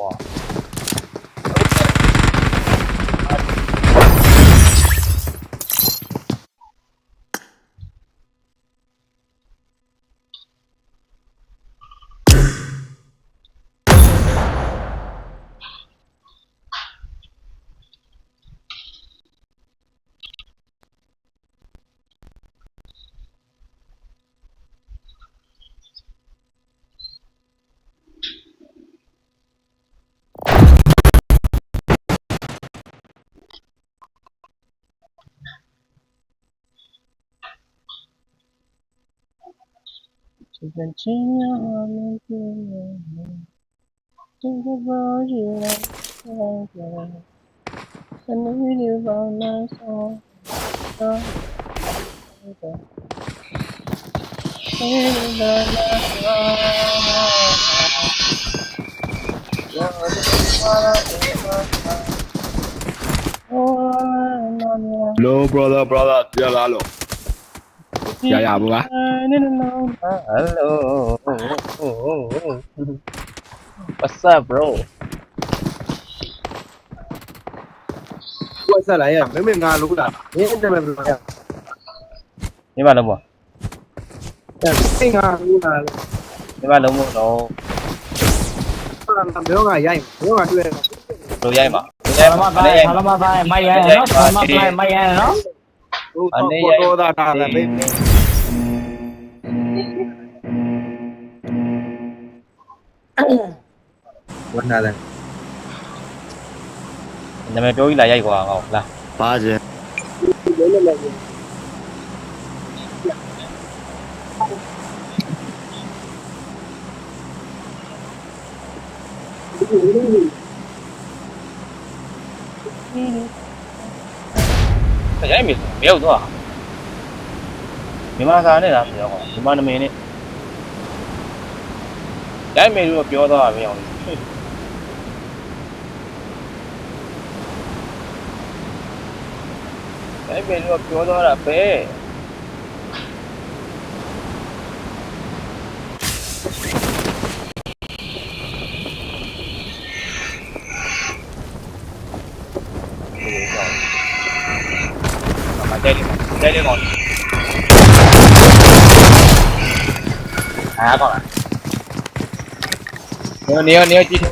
这份情啊，没变，这个包起来，在那地方难受。Hello brother ပြောလာလို့ရရဘူးလား Hello. What's up, bro? ကိုယ်ဆက်လိုက်ရမင်းငါလို့လားမင်းတက်မယ်ဘယ်လိုလဲ 你把弄不？ မင်းငါလို့လား 你把弄不弄？ မင်းငါရိုက်မင်းငါတွေ့ 录音嘛？ ဆလမတိုင်းဆလမတိုင်းမိုက်ရဲနော်ဆလမတိုင်းမိုက်ရဲနော် ကိုတော်တာတာလည်းမင်း ဝန်နာတယ် 你们周一来一个啊？来， ပါကျင် 大家也没有多少，没嘛啥那啥没有，没嘛那没呢，咱没说标多少没有，咱没说标多少呗。đây đây còn còn lại nếu chi đâu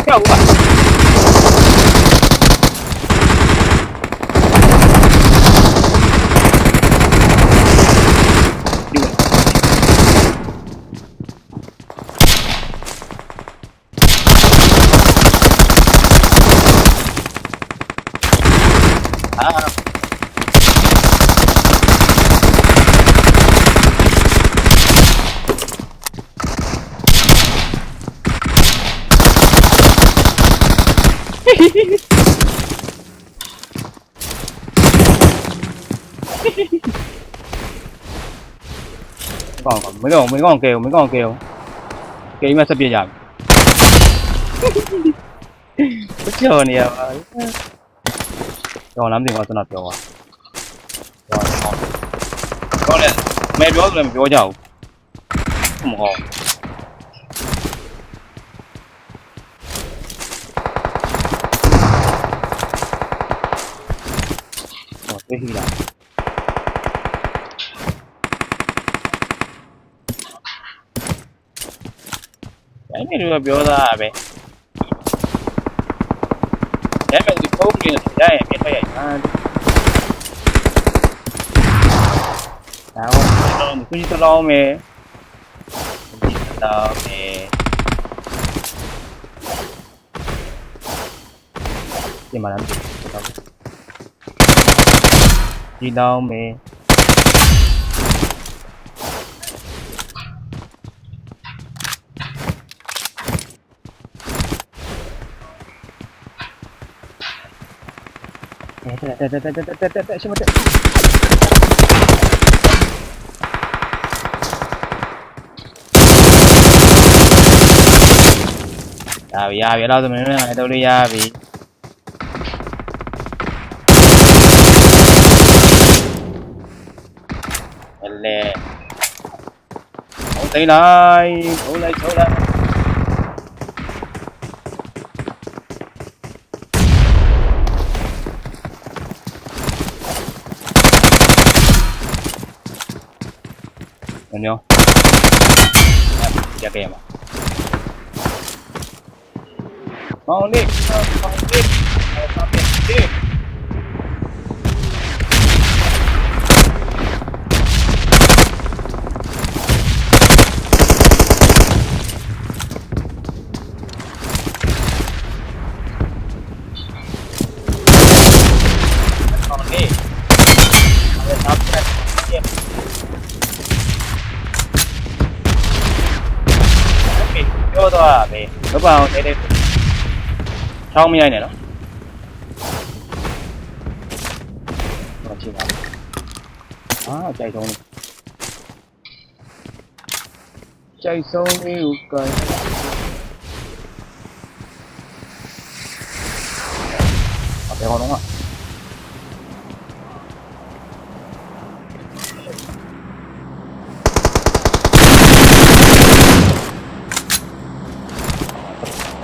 跳过来。啊！mấy con kêu kêu mà sắp biệt giảm bất chờ nè rồi làm gì mà tôi nạp rồi con này mấy đứa làm chỗ giàu không hồ cái gì nào Cái này được biểu ra về. Cái mình đi phố kia thì đây biết phải à. Nào, mình cứ đi tao mẹ. Đi tao mẹ. Nhưng mà làm gì? Đi đâu mẹ? Xem một ya, đâu rồi mình đâu đi ya vì lẹ tí này cố lên mình không ra kèm mau đi đi vô thôi à về bước vào đây xong như này nó chịu đó chạy xuống chạy sâu yêu cười ở đây con đúng không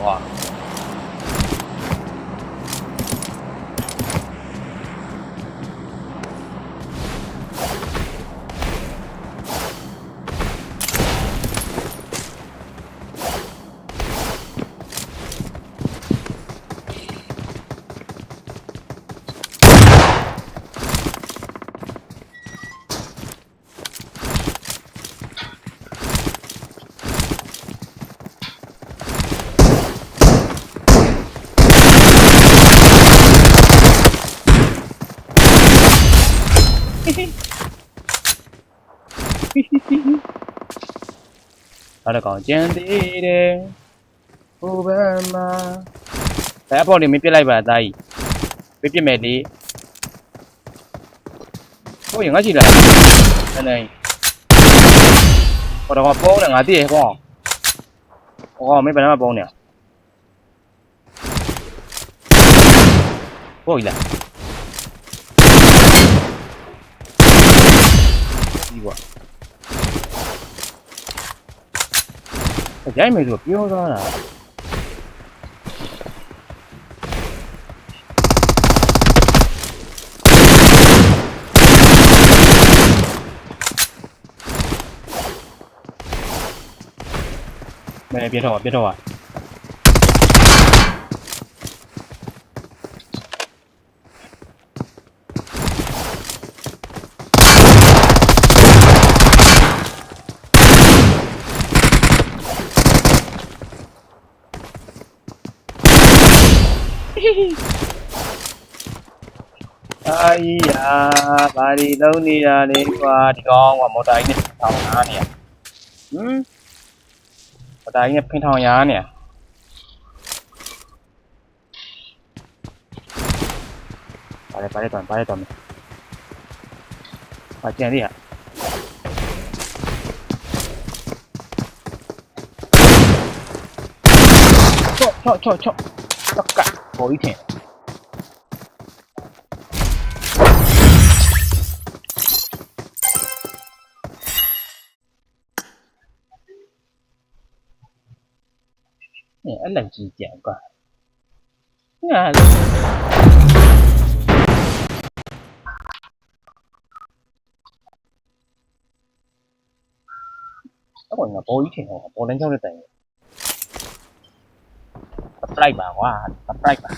wow. Đó là còn trên đi đây Obama tại Apple thì mới biết lại vào đây biết mẹ đi có những cái gì là đây này còn có phố là ngã đi không có mấy bạn mà phố nè phố gì là đi qua cái mày được vô đó là mày biết rồi ai à bà đi đâu đi à đi qua đi con qua một đại nhập thằng nhà nè một đại nhập thằng nhà nèไปtoàn phải chơi đi à cho tất cả bối thể anh làm gì chả cả à nó còn là bối thể bối đánh nhau được tay surprise ပါကွာ surprise ပါ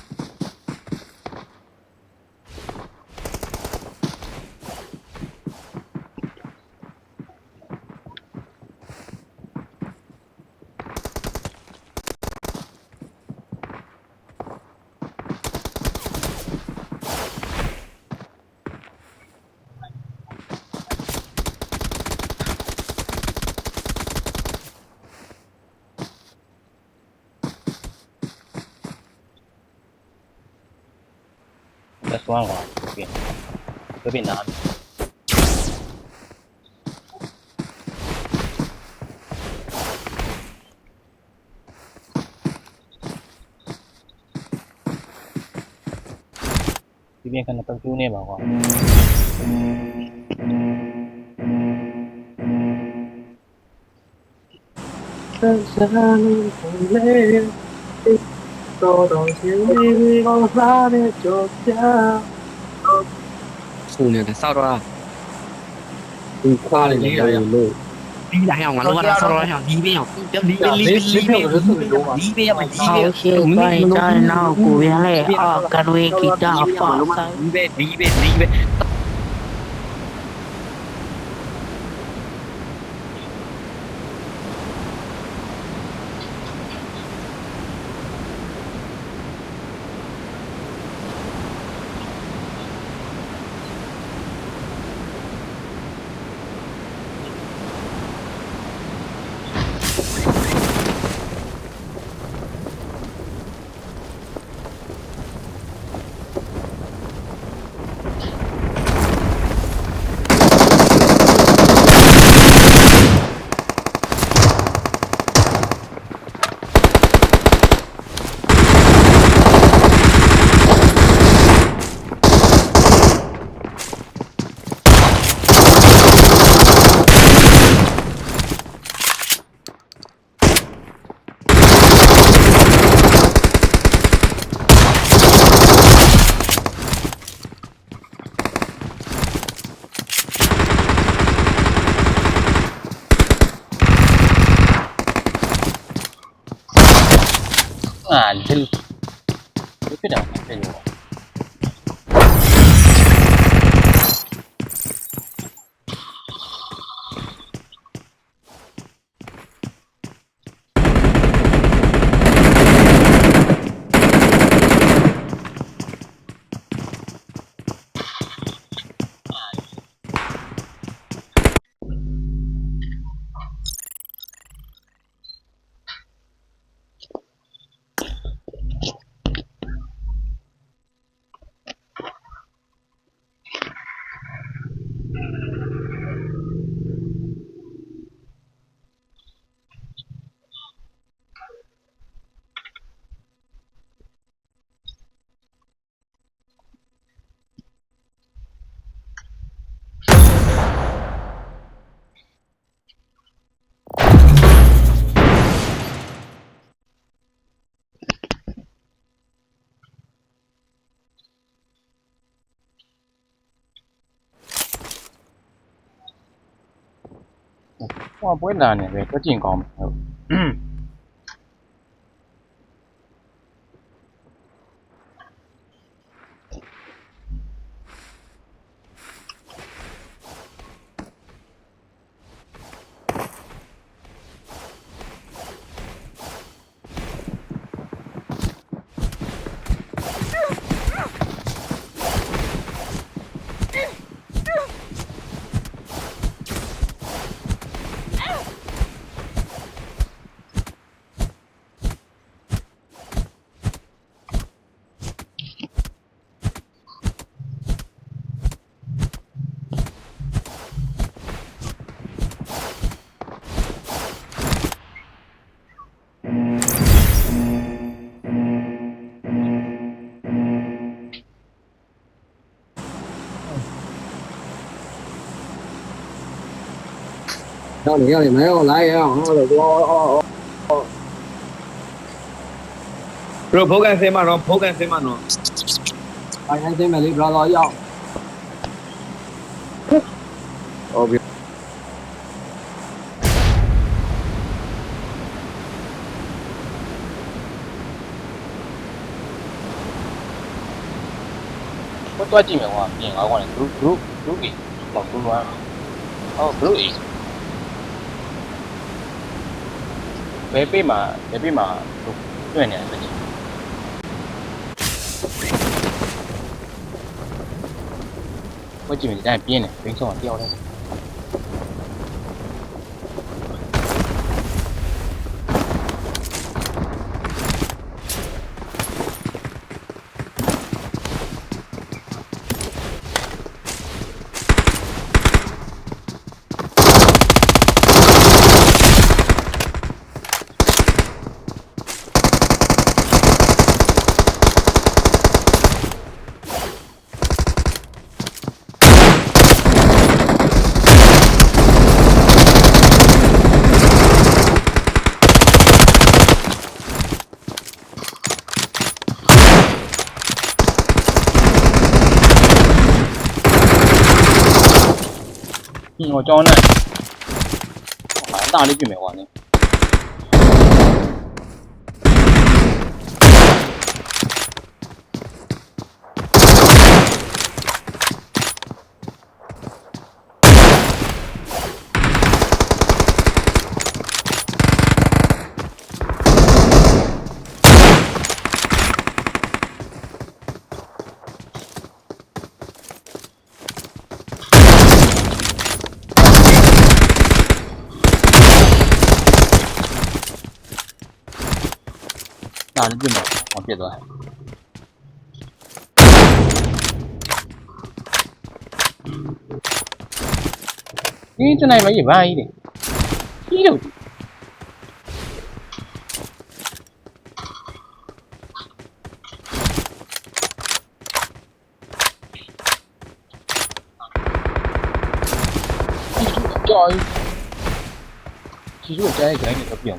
That's one one. Okay. Tapi nak. Dia akan datang sini bawah. Tersaling boleh. Todo siempre vamos a chocar. 数年的扫帚，你夸的那个路，你咋样？我路上扫帚上里边要，里边，好些关于在那古边嘞啊，干为给大发财。里边，Anjir. Itu dah sampai juga. Wah, boleh lah ni, có chuyện còn.要你没有来也好，bro 跑緊4萬咯，跑緊4萬咯。大家先咪你不要老要。Obvio. တွားကြည့်မယ်ကွာပြင်ငါကွာလေ group A ဟော group 1ဟော group A ဘယ်ပေးမှာတွေ့နေတယ်ပဲ我基本在边呢，没从掉了。我装呢，好像大力就没完呢。大力就没，我别多。这那边一万一点，一六。其实我加一个都不用。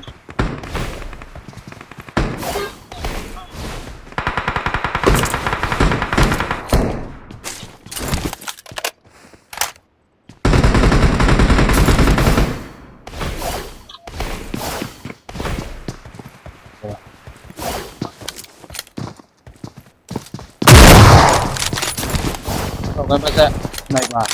我刚才在那把。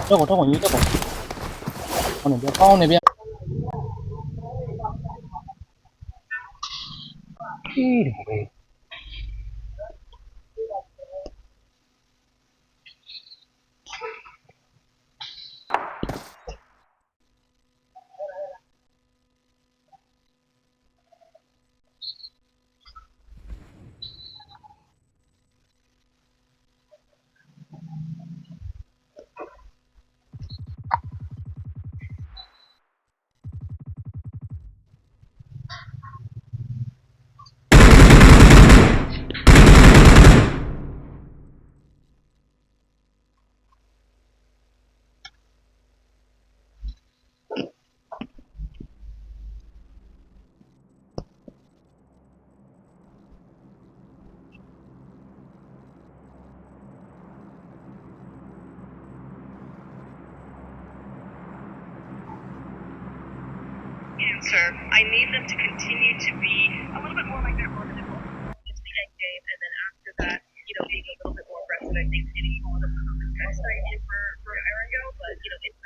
这会你这会，往那边往那边。嘿。Answer. I need them to continue to be a little bit more like that organizable. It's the end game, and then after that, being a little bit more aggressive. I think getting more of a next idea for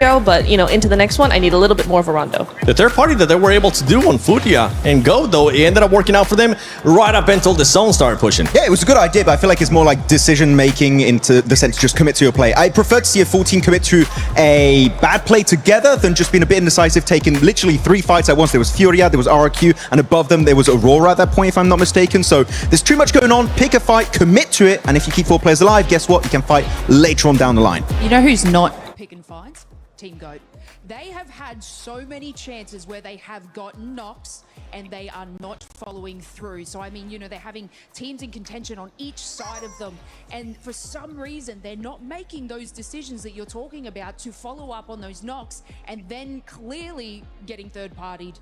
Iron but into the next one, I need a little bit more of a rondo. The third party that they were able to do on Futia and Go, though, it ended up working out for them right up until the zone started pushing. Yeah, it was a good idea, but I feel like it's more like decision-making into the sense just commit to your play. I prefer to see a full team commit to a bad play together than just being a bit indecisive, taking literally 3 fights at once. There was Furia, there was RRQ, and above them there was Aurora at that point, if I'm not mistaken. So there's too much going on. Pick a fight, commit to it, and if you keep 4 players alive, guess what? You can fight later on down the line. You know who's not picking fights? Team Goat. They have had so many chances where they have gotten knocks and they are not following through. So, I mean, they're having teams in contention on each side of them. And for some reason, they're not making those decisions that you're talking about to follow up on those knocks and then clearly getting third-partied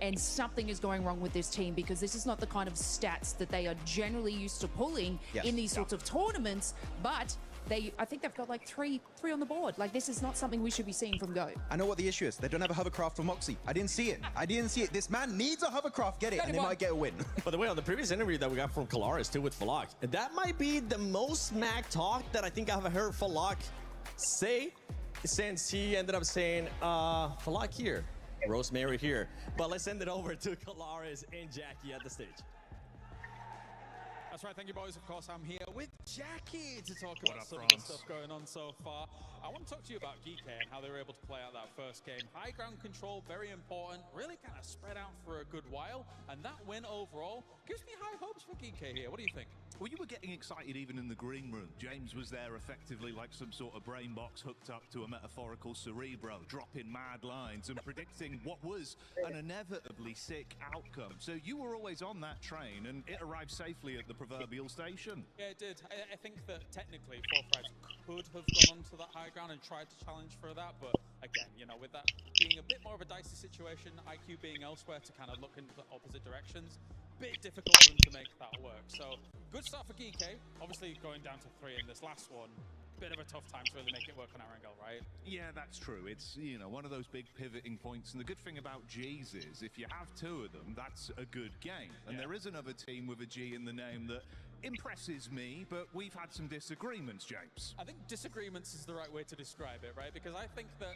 and something is going wrong with this team, because this is not the kind of stats that they are generally used to pulling in these sorts of tournaments. But I think they've got like three on the board. Like, this is not something we should be seeing from Go. I know what the issue is. They don't have a hovercraft for Moxie. I didn't see it. This man needs a hovercraft. Get it, and they might get a win. By the way, on the previous interview that we got from Kalaris too with Falak, that might be the most smack talk that I think I've heard Falak say since he ended up saying, Falak here, Rosemary here. But let's send it over to Kalaris and Jackie at the stage. That's right, thank you boys. Of course, I'm here with Jackie to talk about some of the stuff going on so far. I want to talk to you about GK and how they were able to play out that first game. High ground control, very important, really kind of spread out for a good while, and that win overall gives me high hopes for GK here. What do you think? Well, you were getting excited even in the green room. James was there effectively like some sort of brain box hooked up to a metaphorical cerebro, dropping mad lines and predicting what was an inevitably sick outcome. So you were always on that train, and it arrived safely at the proverbial station. Yeah, it did. I think that technically 4-5 could have gone onto that high ground and tried to challenge for that, but again, you know, with that being a bit more of a dicey situation, IQ being elsewhere to kind of look in the opposite directions, bit difficult for them to make that work. So good start for GK. Obviously going down to 3 in this last one, bit of a tough time to really make it work on Arangel, right? Yeah, that's true. It's, you know, one of those big pivoting points. And the good thing about G's is if you have 2 of them, that's a good game. And there is another team with a G in the name that impresses me, but we've had some disagreements, James. I think disagreements is the right way to describe it, right? Because I think that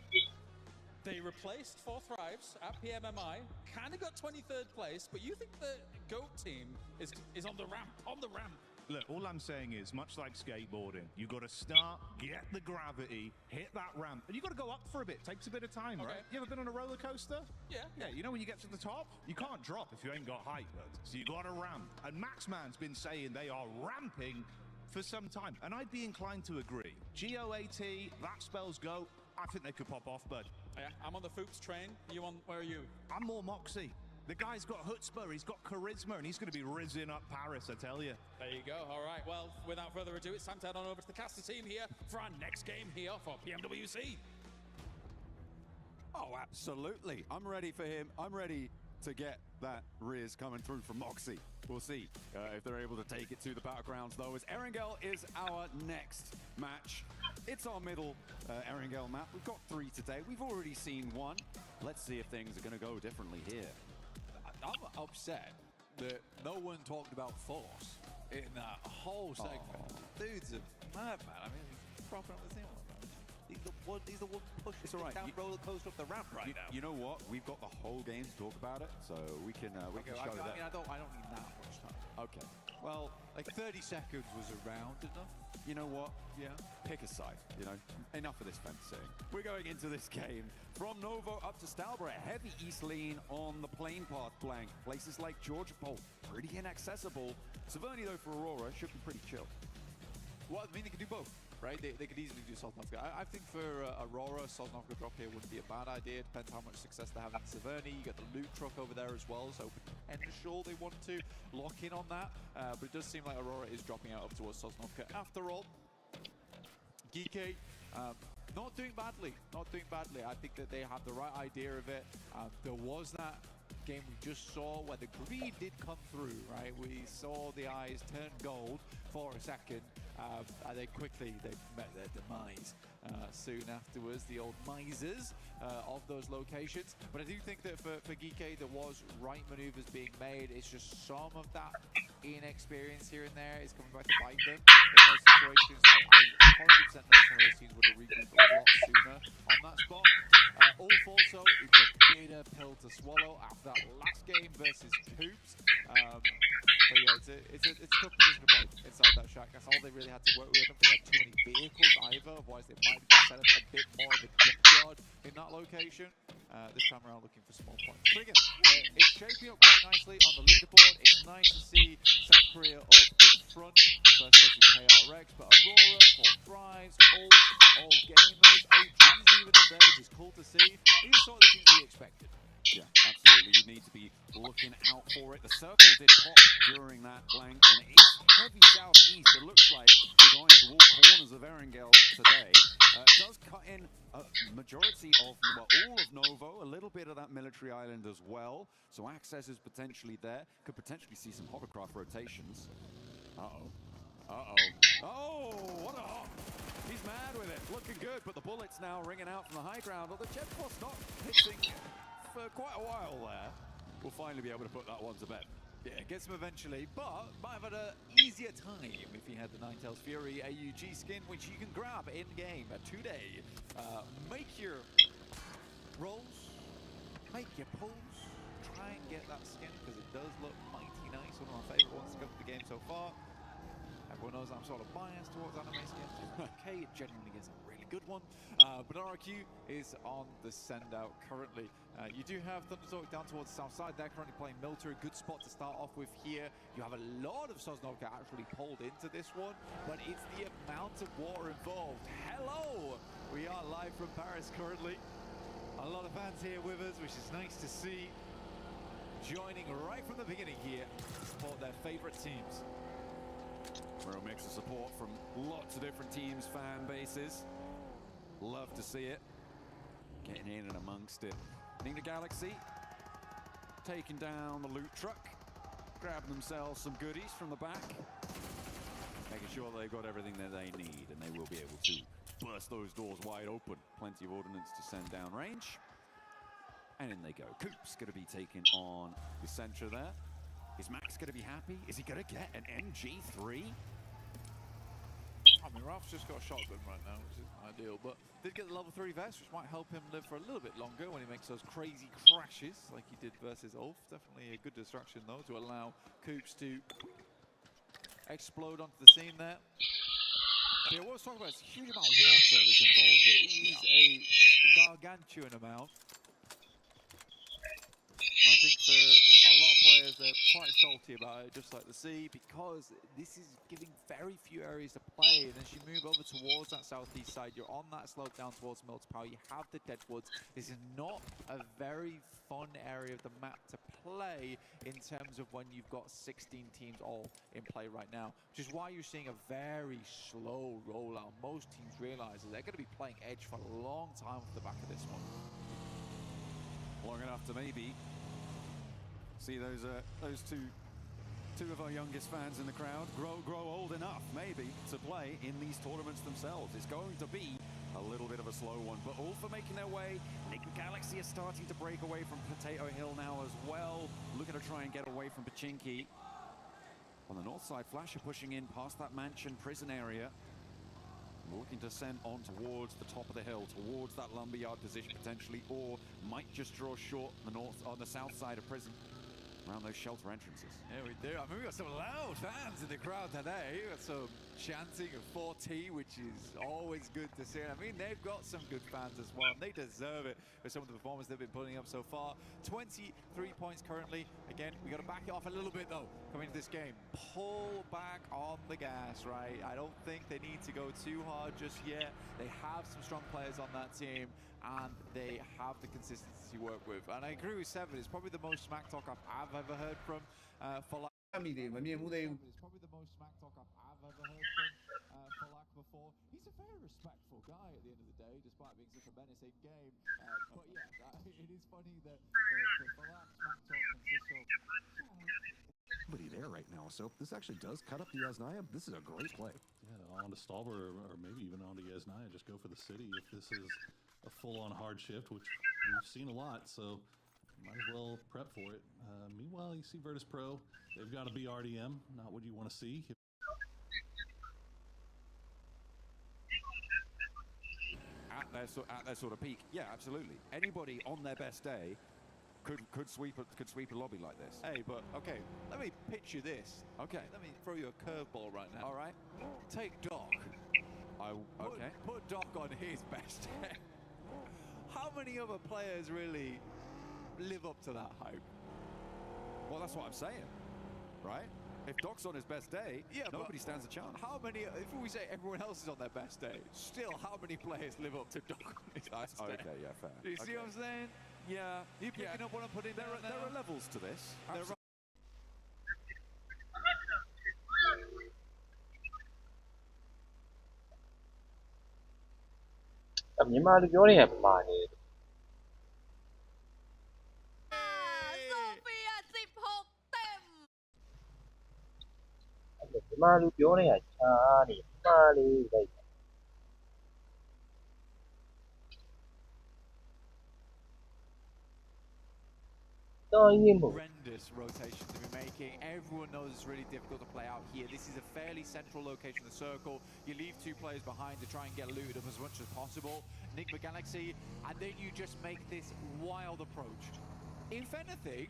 they replaced 4 Thrives at PMMI, kind of got 23rd place, but you think the GOAT team is on the ramp, Look, all I'm saying is, much like skateboarding, you got to start, get the gravity, hit that ramp, and you got to go up for a bit. Takes a bit of time, right? You ever been on a roller coaster? Yeah. Yeah, you know when you get to the top, you can't drop if you ain't got height, bud. So you got to ramp. And Maxman's been saying they are ramping for some time, and I'd be inclined to agree. GOAT, that spells go. I think they could pop off, bud. Yeah, I'm on the Foops train. Where are you? I'm more Moxie. The guy's got chutzpah, he's got charisma, and he's going to be rizzing up Paris, I tell you. There you go. All right. Well, without further ado, it's time to head on over to the caster team here for our next game here for PMWC. Oh, absolutely. I'm ready for him. I'm ready to get that Riz coming through from Moxie. We'll see if they're able to take it to the battlegrounds, though, as Erangel is our next match. It's our middle Erangel map. We've got 3 today. We've already seen 1. Let's see if things are going to go differently here. I'm upset that no one talked about Force in that whole segment. Dude's a madman. I mean, he's propping up the team. He's the one pushing the down roller coaster up the ramp right now. You know what? We've got the whole game to talk about it, so we can show that. I don't need that much time. Okay. Well, like 30 seconds was around enough. You know what? Yeah. Pick a side, you know. Enough of this fencing. We're going into this game from Novo up to Stalborough. Heavy east lean on the plane path blank. Places like Georgia Pole, pretty inaccessible. Saverni, though, for Aurora, should be pretty chill. Well, I mean, they can do both, right? They could easily do Sosnovka. I think for Aurora, Sosnovka drop here wouldn't be a bad idea. Depends how much success they have in Saverni. You got the loot truck over there as well, so potential they want to lock in on that. But it does seem like Aurora is dropping out up towards Sosnovka. After all, GK, not doing badly. I think that they have the right idea of it. There was that game we just saw where the greed did come through, right? We saw the eyes turn gold for a second, and then quickly they met their demise soon afterwards, the old misers of those locations. But I do think that for GK there was right maneuvers being made. It's just some of that inexperience here and there is coming back to bite them in those situations. I 100% know some of those teams would have regrouped a lot sooner on that spot. Ulf also, it's a bitter pill to swallow after that last game versus Coops. But yeah, it's a tough position to play inside that shack. That's all they really had to work with. I don't think they had too many vehicles either, otherwise they might have set up a bit more of a junkyard in that location. This time around looking for small points. But again, it's shaping up quite nicely on the leaderboard. It's nice to see South Korea up in front. In first place with KRX, but Aurora, 4 Thrives, all gamers, OGs even up there, which is cool to see. These sort of the things we expected. Yeah, absolutely. You need to be looking out for it. The circle did pop during that blank, and it is heavy southeast. It looks like we're going to all corners of Erangel today. It does cut in a majority of, well, all of Novo, a little bit of that military island as well. So access is potentially there. Could potentially see some hovercraft rotations. Uh-oh. Uh-oh. Oh, what a hop. He's mad with it. Looking good, but the bullets now ringing out from the high ground. Well, the jet force not hitting for quite a while there. We'll finally be able to put that one to bed. Yeah, gets him eventually, but might have had an easier time if he had the Ninetales Fury AUG skin, which you can grab in-game today. Make your rolls, make your pulls, try and get that skin, because it does look mighty nice. One of my favorite ones to come to the game so far. Everyone knows I'm sort of biased towards anime skins. Okay, it genuinely is a really good one. But RRQ is on the send-out currently. You do have Thundertalk down towards the south side. They're currently playing Milter, a good spot to start off with here. You have a lot of Sosnovka actually pulled into this one, but it's the amount of water involved. Hello! We are live from Paris currently. A lot of fans here with us, which is nice to see. Joining right from the beginning here to support their favorite teams. Real mix of support from lots of different teams, fan bases. Love to see it. Getting in and amongst it. Nina Galaxy taking down the loot truck, grabbing themselves some goodies from the back, making sure they've got everything that they need, and they will be able to burst those doors wide open. Plenty of ordnance to send down range. And in they go. Coop's going to be taking on the center there. Is Max going to be happy? Is he going to get an MG3? I mean, Ralph's just got a shotgun right now, which isn't ideal, but did get the level 3 vest, which might help him live for a little bit longer when he makes those crazy crashes like he did versus Ulf. Definitely a good distraction, though, to allow Coops to explode onto the scene there. Yeah, what I was talking about is a huge amount of water that's involved here. It is a gargantuan amount. I think for a lot of players, they're quite salty about it, just like the sea, because this is giving very few areas to play. And as you move over towards that southeast side, you're on that slope down towards Miltpower. You have the Deadwoods. This is not a very fun area of the map to play in terms of when you've got 16 teams all in play right now, which is why you're seeing a very slow rollout. Most teams realize that they're going to be playing Edge for a long time off the back of this one. Long enough to maybe see those two of our youngest fans in the crowd grow old enough maybe to play in these tournaments themselves. It's going to be a little bit of a slow one, but all for making their way. Naked Galaxy is starting to break away from Potato Hill now as well, looking to try and get away from Pachinki. On the north side, Flasher pushing in past that mansion prison area, looking to send on towards the top of the hill, towards that lumberyard position potentially, or might just draw short on the south side of prison, around those shelter entrances. Yeah, we do. I mean, we've got some loud fans in the crowd today. We've got some chanting of 4T, which is always good to see. I mean, they've got some good fans as well, and they deserve it with some of the performances they've been putting up so far. 23 points currently. Again, we got to back it off a little bit, though, coming into this game. Pull back on the gas, right? I don't think they need to go too hard just yet. They have some strong players on that team, and they have the consistency to work with. And I agree with Seven. It's probably the most smack talk I've ever heard from Falak. It's probably the most smack talk I've ever heard from Falak before. He's a very respectful guy at the end of the day, despite being such a menacing game. But yeah, it is funny that the Falak smack talk consists of... Nobody there right now, so this actually does cut up the Yasnaya. This is a great play. Yeah, on to Stalber or maybe even on to Yasnaya. Just go for the city if this is a full-on hard shift, which we've seen a lot, so might as well prep for it. Meanwhile, you see Virtus Pro, they've got a BRDM, not what you want to see. At their sort of peak, yeah, absolutely. Anybody on their best day could sweep a lobby like this. Hey, but okay, let me pitch you this. Okay, let me throw you a curveball right now. All right, take Doc. Okay. Put Doc on his best day. How many other players really live up to that hype? Well, that's what I'm saying, right? If Doc's on his best day, yeah, nobody stands a chance. How many, if we say everyone else is on their best day, still how many players live up to Doc on his best day? Okay, yeah, fair. Do you see what I'm saying? Yeah, you picking up what I'm putting there? There are levels to this.မြန်မာလူပြောနေတာမှားတယ်မြန်မာလူပြောနေတာချားနေမှားလေးလိုက်Horrendous rotation to be making. Everyone knows it's really difficult to play out here. This is a fairly central location in the circle. You leave 2 players behind to try and get looted up as much as possible. Enigma Galaxy, and then you just make this wild approach. If anything,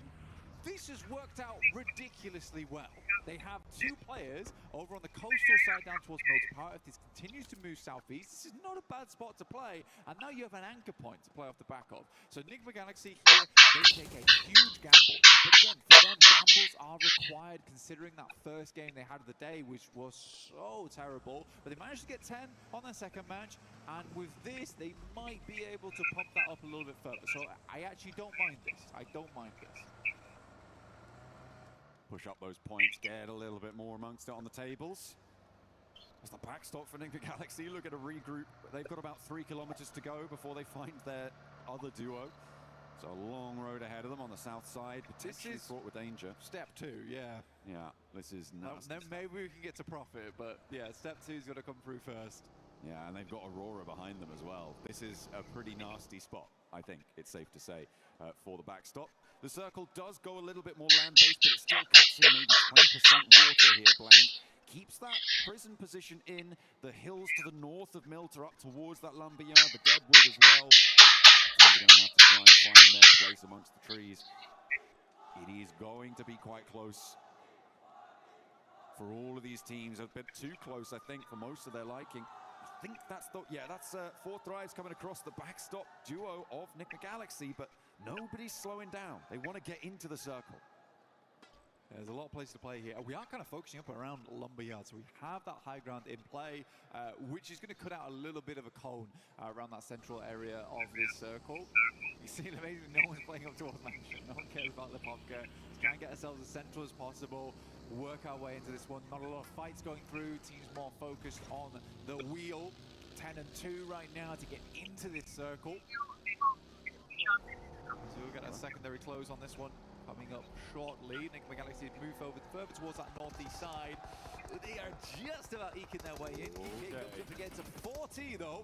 this has worked out ridiculously well. They have 2 players over on the coastal side down towards Milton. If this continues to move southeast, this is not a bad spot to play. And now you have an anchor point to play off the back of. So Enigma Galaxy here, they take a huge gamble. But again, for them, gambles are required considering that first game they had of the day, which was so terrible. But they managed to get 10 on their second match. And with this, they might be able to pump that up a little bit further. So I actually don't mind this. I don't mind this. Push up those points, get a little bit more amongst it on the tables. As the backstop for Enigma Galaxy, look at a regroup. They've got about 3 kilometers to go before they find their other duo. So a long road ahead of them on the south side, potentially fraught with danger. Step 2, yeah. Yeah, this is nasty. Then maybe we can get to profit, but yeah, step 2's got to come through first. Yeah, and they've got Aurora behind them as well. This is a pretty nasty spot, I think it's safe to say, for the backstop. The circle does go a little bit more land-based, but it still cuts in maybe 20% water here, Blank. Keeps that prison position in. The hills to the north of Milter up towards that lumberyard, the deadwood as well. They're going to have to try and find their place amongst the trees. It is going to be quite close for all of these teams. A bit too close, I think, for most of their liking. I think that's that's 4 Thrives coming across the backstop duo of Enigma Galaxy, but nobody's slowing down. They want to get into the circle. There's a lot of places to play here. We are kind of focusing up around Lumberyard, so we have that high ground in play, which is going to cut out a little bit of a cone around that central area of this circle. You see, amazing, no one's playing up towards Mansion. No one cares about the Popka. Let's try and get ourselves as central as possible. Work our way into this one. Not a lot of fights going through. Teams more focused on the wheel. 10 and 2 right now to get into this circle. So we'll get a secondary close on this one. Coming up shortly. Enigma Galaxy move over further towards that northeast side. They are just about eking their way in. Comes up against a 40 though.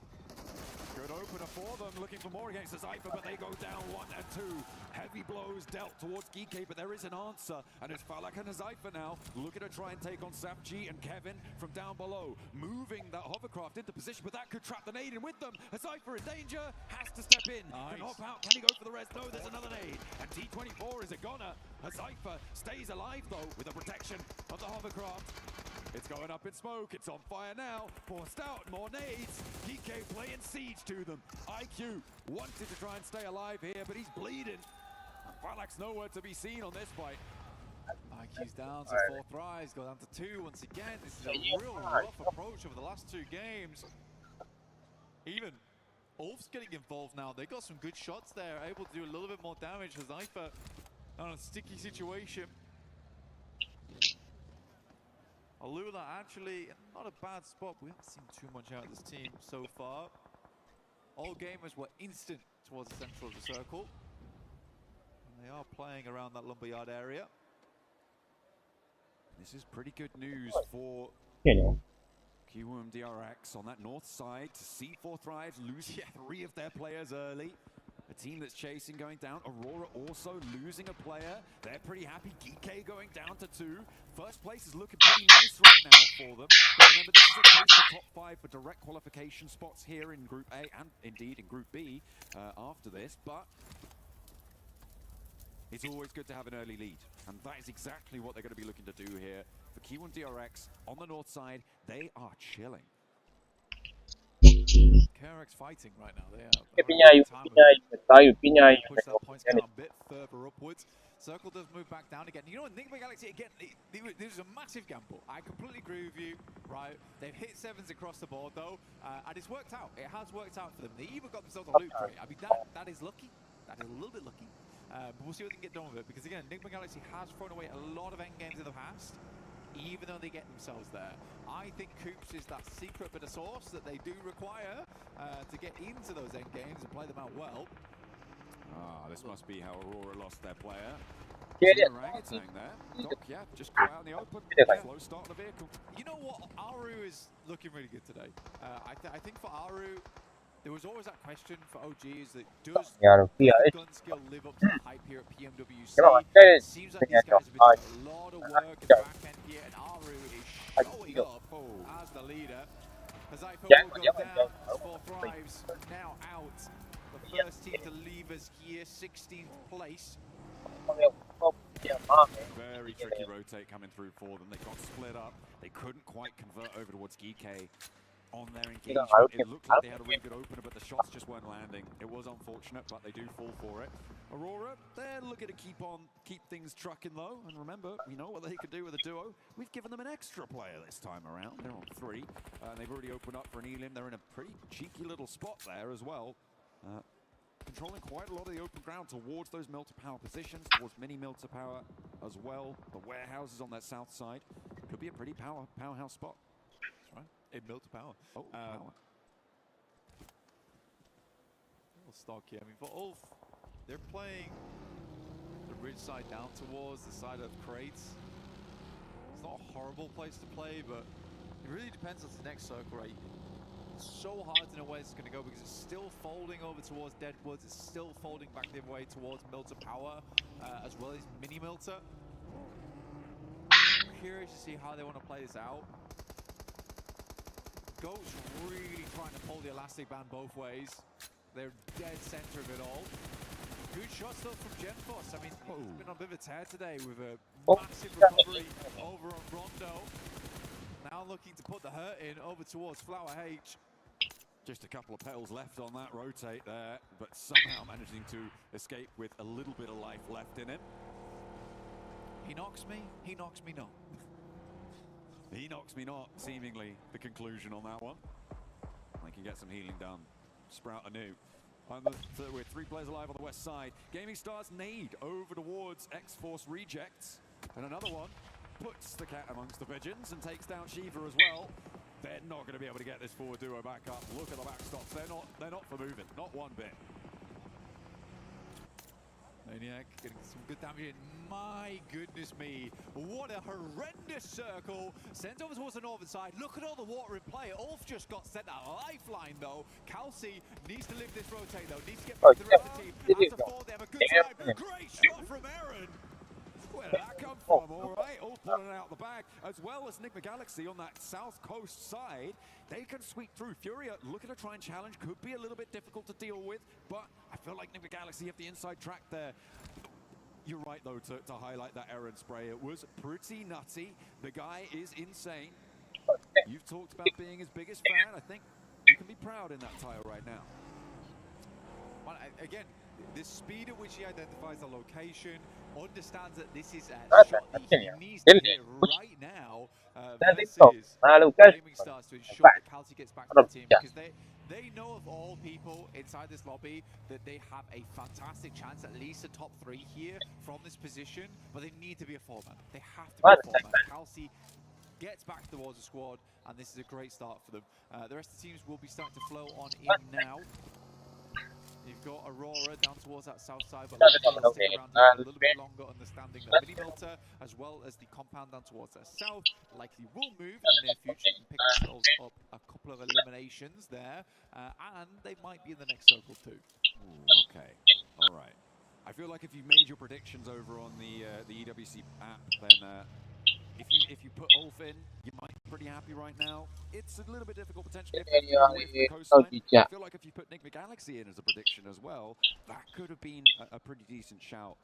Good opener for them, looking for more against the Cypher, but they go down 1 and 2. Heavy blows dealt towards Geek, but there is an answer, and it's Falak and Cypher now. Looking to try and take on Sapchi and Kevin from down below. Moving that hovercraft into position, but that could trap the nade in with them. Cypher in danger, has to step in. Nice. Can hop out, can he go for the rest? No, there's another nade. And T24 is a goner. Cypher stays alive though, with the protection of the hovercraft. It's going up in smoke, it's on fire now. Forced out, more nades. DK playing siege to them. IQ wanted to try and stay alive here, but he's bleeding. Falak's nowhere to be seen on this fight. IQ's down to 4 Thrives, go down to 2 once again. This is a real rough approach over the last 2 games. Even Ulf's getting involved now. They got some good shots there, able to do a little bit more damage for Cypher on a sticky situation. Alula actually not a bad spot. We haven't seen too much out of this team so far. All gamers were instant towards the center of the circle. And they are playing around that lumberyard area. This is pretty good news for QM DRX on that north side to see 4 Thrives losing 3 of their players early. A team that's chasing going down. Aurora also losing a player. They're pretty happy. GK going down to 2. First place is looking pretty nice right now for them. But remember, this is a case for top 5 for direct qualification spots here in Group A and indeed in Group B after this. But it's always good to have an early lead. And that is exactly what they're going to be looking to do here. For Q1 DRX on the north side, they are chilling. KRX fighting right now. They are push that points down a bit further upwards. Circle does move back down again. You know, Enigma Galaxy again. This is a massive gamble. I completely agree with you. Right, they've hit 7s across the board though, and it's worked out. It has worked out for them. They even got themselves a loot crate. I mean, that is lucky. That is a little bit lucky. But we'll see what they can get done with it. Because again, Enigma Galaxy has thrown away a lot of endgames in the past, even though they get themselves there. I think Coops is that secret bit of sauce that they do require to get into those endgames and play them out well. Ah, this must be how Aurora lost their player. Yeah, Orangutan there. Doc, yeah, just go out in the open. Slow start the vehicle. You know what? Aru is looking really good today. I think for Aru, there was always that question for OG is that does the gun skill live up to the hype here at PMWC? It seems like these guys have been doing a lot of work in the back end here, and Aru is showing up as the leader. Hazaifa will go down for Thrives, now out. The first team to leave us here, 16th place. Very tricky rotate coming through for them. They got split up. They couldn't quite convert over towards GK on their engagement. It looked like they had a really good opener, but the shots just weren't landing. It was unfortunate, but they do fall for it. Aurora, they're looking to keep things trucking though. And remember, we know what they could do with a duo. We've given them an extra player this time around. They're on 3. They've already opened up for an Elim. They're in a pretty cheeky little spot there as well. Controlling quite a lot of the open ground towards those Milter Power positions, towards mini Milter Power as well. The warehouses on that south side could be a pretty powerhouse spot. That's right, in Milter Power. Oh, power. Little stock here. I mean, for Ulf, they're playing the ridge side down towards the side of crates. It's not a horrible place to play, but it really depends on the next circle, right? It's so hard to know where it's going to go because it's still folding over towards Deadwoods. It's still folding back the other way towards Milter Power, as well as Mini Milter. I'm curious to see how they want to play this out. Goat's really trying to pull the elastic band both ways. They're dead center of it all. Good shots though from Genforce. I mean, he's been on a bit of a tear today with a massive recovery over on Rondo. Now looking to put the hurt in over towards Flower H. Just a couple of petals left on that rotate there, but somehow managing to escape with a little bit of life left in him. He knocks me not. He knocks me not, seemingly the conclusion on that one. They can get some healing done. Sprout anew. With 3 players alive on the west side. Gaming Stars nade over towards X-Force Rejects. And another one puts the cat amongst the pigeons and takes down Shiva as well. They're not going to be able to get this forward duo back up. Look at the backstops. They're not for moving. Not one bit. Maniac getting some good damage in. My goodness me. What a horrendous circle. Sent over towards the northern side. Look at all the water in play. Ulf just got sent a lifeline though. Kelsey needs to live this rotate though. Needs to get back to the rest of the team. After 4, they have a good time. Great shot from Aaron. Where did that come from? All right, all pulling it out the bag, as well as Enigma Galaxy on that south coast side. They can sweep through. Furia looking to try and challenge. Could be a little bit difficult to deal with, but I feel like Enigma Galaxy have the inside track there. You're right, though, to highlight that Aaron spray. It was pretty nutty. The guy is insane. You've talked about being his biggest fan. I think you can be proud in that tile right now. Well, again, the speed at which he identifies the location, understands that this is a shot that he needs to hit right now versus Gaming Stars to ensure that Kelsey gets back to the team, because they know of all people inside this lobby that they have a fantastic chance, at least a top 3 here from this position, but they need to be a 4-man. They have to be a 4-man. Kelsey gets back towards the squad, and this is a great start for them. The rest of the teams will be starting to flow on in now. You've got Aurora down towards that south side, but stick around here a little bit longer, understanding that Mini Milter, as well as the compound down towards the south, likely will move in the near future and pick themselves up a couple of eliminations there, and they might be in the next circle too. Ooh, okay, all right. I feel like if you've made your predictions over on the EWC app, then if you put Ulf in, you might be pretty happy right now. It's a little bit difficult potentially if you're away from the coastline. I feel like if you put Enigma Galaxy in as a prediction as well, that could have been a pretty decent shout.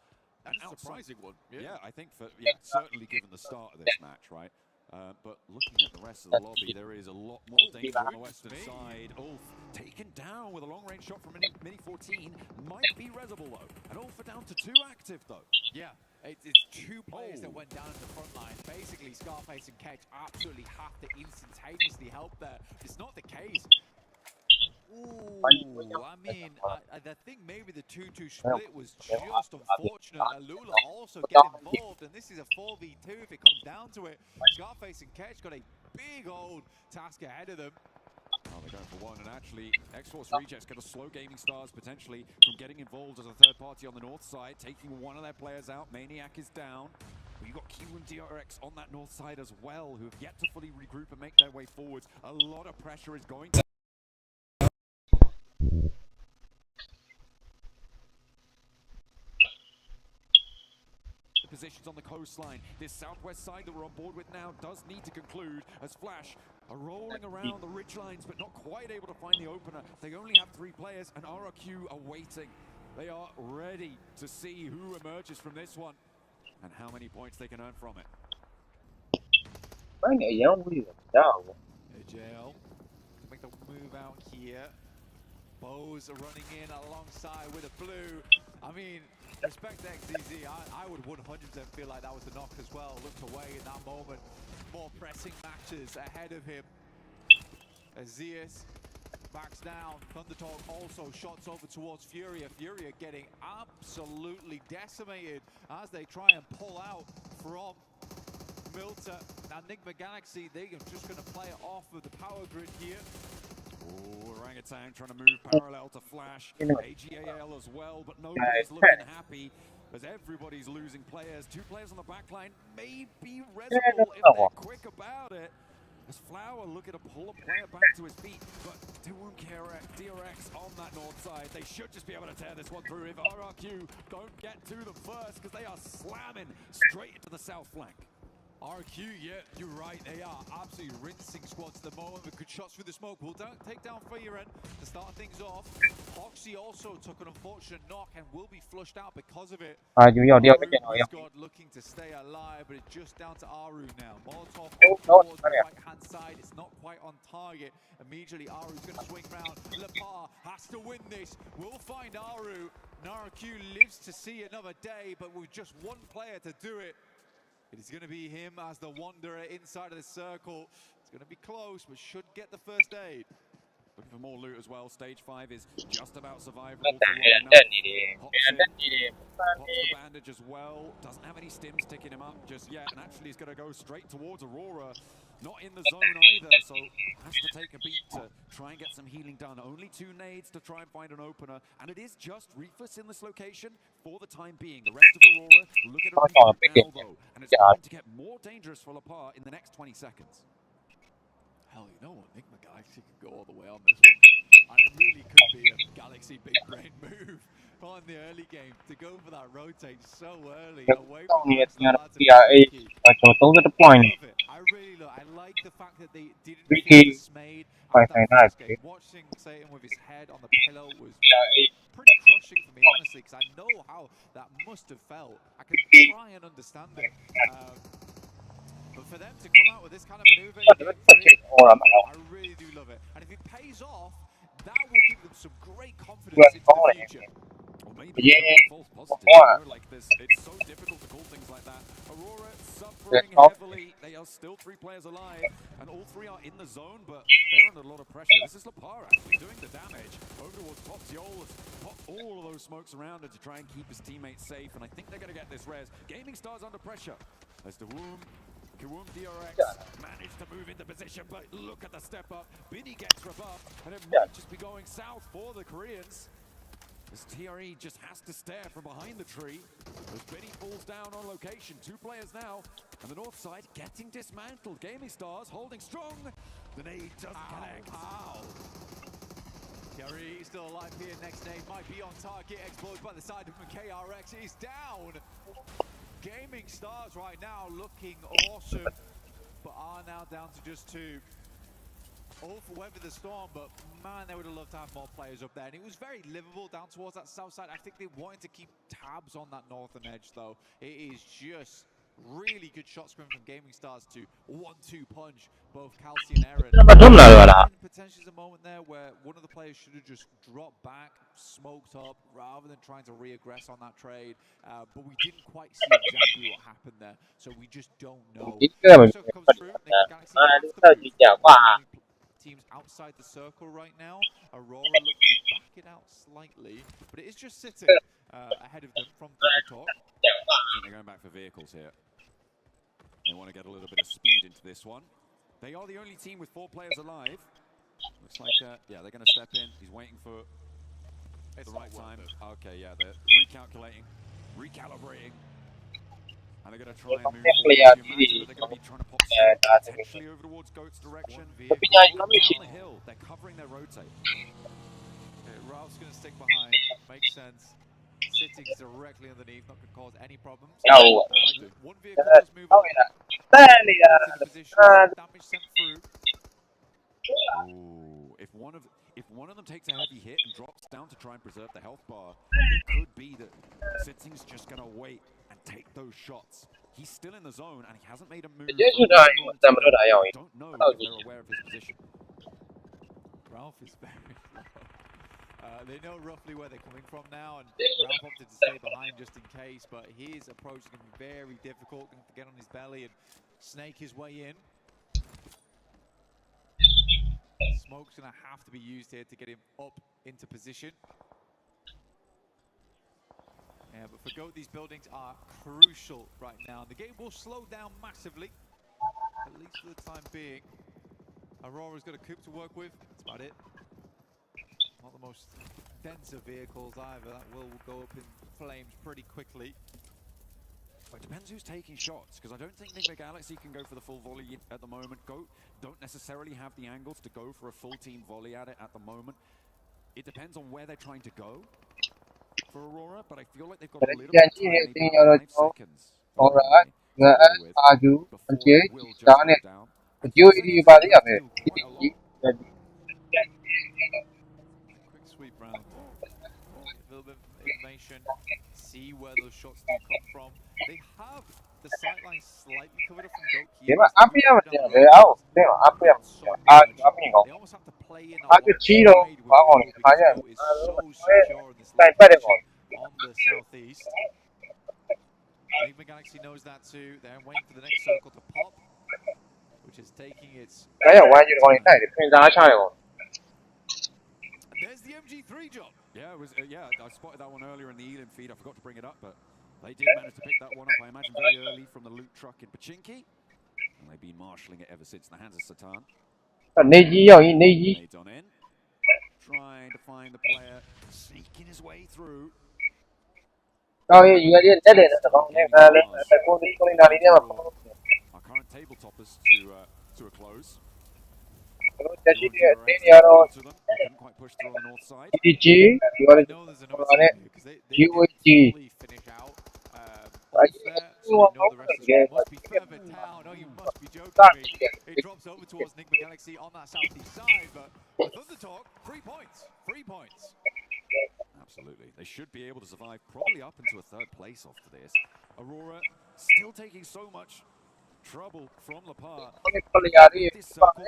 And a surprising one. Yeah, I think certainly given the start of this match, right? But looking at the rest of the lobby, there is a lot more danger on the western side. Ulf taken down with a long-range shot from Mini 14. Might be Reservoir though. And Ulf are down to 2 active though. Yeah, it's 2 players that went down in the front line. Basically, Scarface and Kedge absolutely have to instantaneously help there. It's not the case. Ooh, I mean, I think maybe the 2-2 split was just unfortunate. Lula also get involved, and this is a 4v2 if it comes down to it. Scarface and Ketch got a big old task ahead of them. Oh, they're going for one, and actually, X-Force Rejects going to slow Gaming Stars potentially from getting involved as a third party on the north side, taking one of their players out. Maniac is down. But you've got Q1 DRX on that north side as well, who have yet to fully regroup and make their way forwards. A lot of pressure is going to... Positions on the coastline. This southwest side that we're on board with now does need to conclude as Flash are rolling around the ridge lines but not quite able to find the opener. They only have 3 players and RRQ are waiting. They are ready to see who emerges from this one and how many points they can earn from it. JL to make the move out here. Bows are running in alongside with a blue. I mean, respect XZZ, I would 100% feel like that was the knock as well. Looked away in that moment. More pressing matches ahead of him. As Zeus backs down, Thundertalk also shots over towards Furia. Furia getting absolutely decimated as they try and pull out from Milta. Now Enigma Galaxy, they're just going to play it off of the power grid here. Oh, Orangutan trying to move parallel to Flash. AGAL as well, but nobody's looking happy as everybody's losing players. 2 players on the backline, maybe Reservoir if they're quick about it. As Flower looking to pull a player back to his feet, but Doom DRX on that north side. They should just be able to tear this one through if RRQ don't get to them first, because they are slamming straight into the south flank. RQ, yeah, you're right. They are absolutely rinsing squads at the moment. But good shots through the smoke. We'll take down Feiren to start things off. Hoxie also took an unfortunate knock and will be flushed out because of it. God looking to stay alive, but it's just down to Aru now. Molotov towards the right-hand side. It's not quite on target. Immediately, Aru's going to swing round. Lepar has to win this. We'll find Aru. RQ lives to see another day, but with just one player to do it. It is going to be him as the Wanderer inside of the circle. It's going to be close, but should get the first aid. Looking for more loot as well. Stage 5 is just about survivable for long enough. Pops the bandage as well. Doesn't have any stims ticking him up just yet. And actually he's going to go straight towards Aurora. Not in the zone either, so has to take a beat to try and get some healing done. Only 2 nades to try and find an opener. And it is just Refus in this location for the time being. The rest of Aurora look at a now though. And it's going to get more dangerous for Lepar in the next 20 seconds. Hell, you know what? Enigma Galaxy can go all the way on this one. It really could be a Galaxy big brain move on the early game to go for that rotate so early away from the I really I like the fact that they didn't feel dismayed after that first game. Watching Satan with his head on the pillow was pretty crushing for me, honestly, because I know how that must have felt. I can try and understand it. But for them to come out with this kind of maneuver in game 3, I really do love it. And if it pays off, that will give them some great confidence into the future. Or maybe false positive. Like this, it's so difficult to call things like that. Aurora suffering heavily. They are still 3 players alive, and all 3 are in the zone, but they're under a lot of pressure. This is Lepar actually doing the damage over towards Popsiol. Popped all of those smokes around her to try and keep his teammates safe, and I think they're going to get this res. Gaming Stars under pressure as the Kawum DRX managed to move into position, but look at the step up. Biddy gets rebuffed, and it might just be going south for the Koreans. As TRE just has to stare from behind the tree. As Biddy falls down on location. 2 players now, and the north side getting dismantled. Gaming Stars holding strong. The nade doesn't connect. TRE still alive here. Next nade might be on target. Exploded by the side of KRX. Is down. Gaming Stars right now looking awesome, but are now down to just 2. All for weather the storm, but man, they would have loved to have more players up there. And it was very livable down towards that south side. I think they wanted to keep tabs on that northern edge, though. It is just really good shots coming from Gaming Stars to 1-2 punch both Kelsey and Aaron. Potentially a moment there where one of the players should have just dropped back, smoked up, rather than trying to re-aggress on that trade. But we didn't quite see exactly what happened there, so we just don't know. So comes through, Galaxy teams outside the circle right now. Aurora look to back it out slightly, but it is just sitting ahead of them from the top. I think they're going back for vehicles here. They want to get a little bit of speed into this one. They are the only team with 4 players alive. Looks like, yeah, they're going to step in. He's waiting for the right time. Okay, yeah, they're recalculating, recalibrating. And they're going to try and move forward. You imagine that they're going to be trying to pop smoke potentially over towards Goat's direction. Down the hill, they're covering their rotate. Okay, Ralph's going to stick behind. Makes sense. Sitting directly underneath, not going to cause any problems. One vehicle does move up. Into the position, damage sent through. Ooh, if one of them takes a heavy hit and drops down to try and preserve the health bar, it could be that Sitting's just going to wait and take those shots. He's still in the zone and he hasn't made a move. I don't know if they're aware of his position. Ralph is very low. They know roughly where they're coming from now, and Ralph opted to stay behind just in case, but his approach is going to be very difficult. Going to get on his belly and snake his way in. Smoke's going to have to be used here to get him up into position. Yeah, but for Goat, these buildings are crucial right now. The game will slow down massively, at least for the time being. Aurora's got a coupe to work with. That's about it. Not the most denser vehicles either. That will go up in flames pretty quickly. Well, it depends who's taking shots, because I don't think Enigma Galaxy can go for the full volley at the moment. Goat don't necessarily have the angles to go for a full team volley at it at the moment. It depends on where they're trying to go for Aurora, but I feel like they've got a little bit of time, maybe about 5 seconds. Alright, argue, okay, done it. But you about the other. Quick sweep round. A little bit of information. See where those shots do come from. They have the sightline slightly covered up from Goat here. They almost have to play in a lot wide with Goat because Goat is so secure in this location on the southeast. Enigma Galaxy knows that too. They're waiting for the next circle to pop, which is taking its... There's the MG3 job. Yeah, it was. Yeah, I spotted that one earlier in the Elim feed. I forgot to bring it up, but they did manage to pick that one up. I imagine very early from the loot truck in Pachinki, and they've been marshalling it ever since. In the hands of Satan. Nades on in, trying to find the player, sneaking his way through. Oh yeah, you got Our current tabletoppers to a close. Couldn't quite push through on the north side. EDG, you got it on it. UAG. Finish out. There, so they know the rest of the squad must be further down. Oh, you must be joking me. It drops over towards Enigma Galaxy on that southeast side, but Thunder Talk, 3 points. 3 points. Absolutely. They should be able to survive probably up into a 3rd place after this. Aurora still taking so much trouble from Lapar. This circle,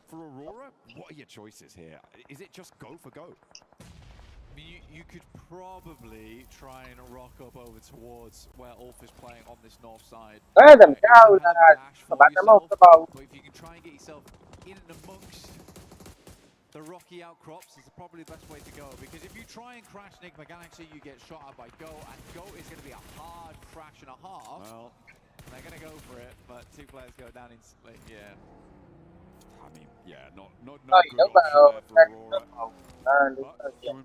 for Aurora, what are your choices here? Is it just go for Goat? I mean, you could probably try and rock up over towards where Ulf is playing on this north side. But if you can try and get yourself in and amongst the rocky outcrops, is probably the best way to go. Because if you try and crash Enigma Galaxy, you get shot at by Go, and Go is going to be a hard crash and a half. Well, they're going to go for it, but 2 players go down instantly. Yeah. I mean, yeah, not good option there for Aurora.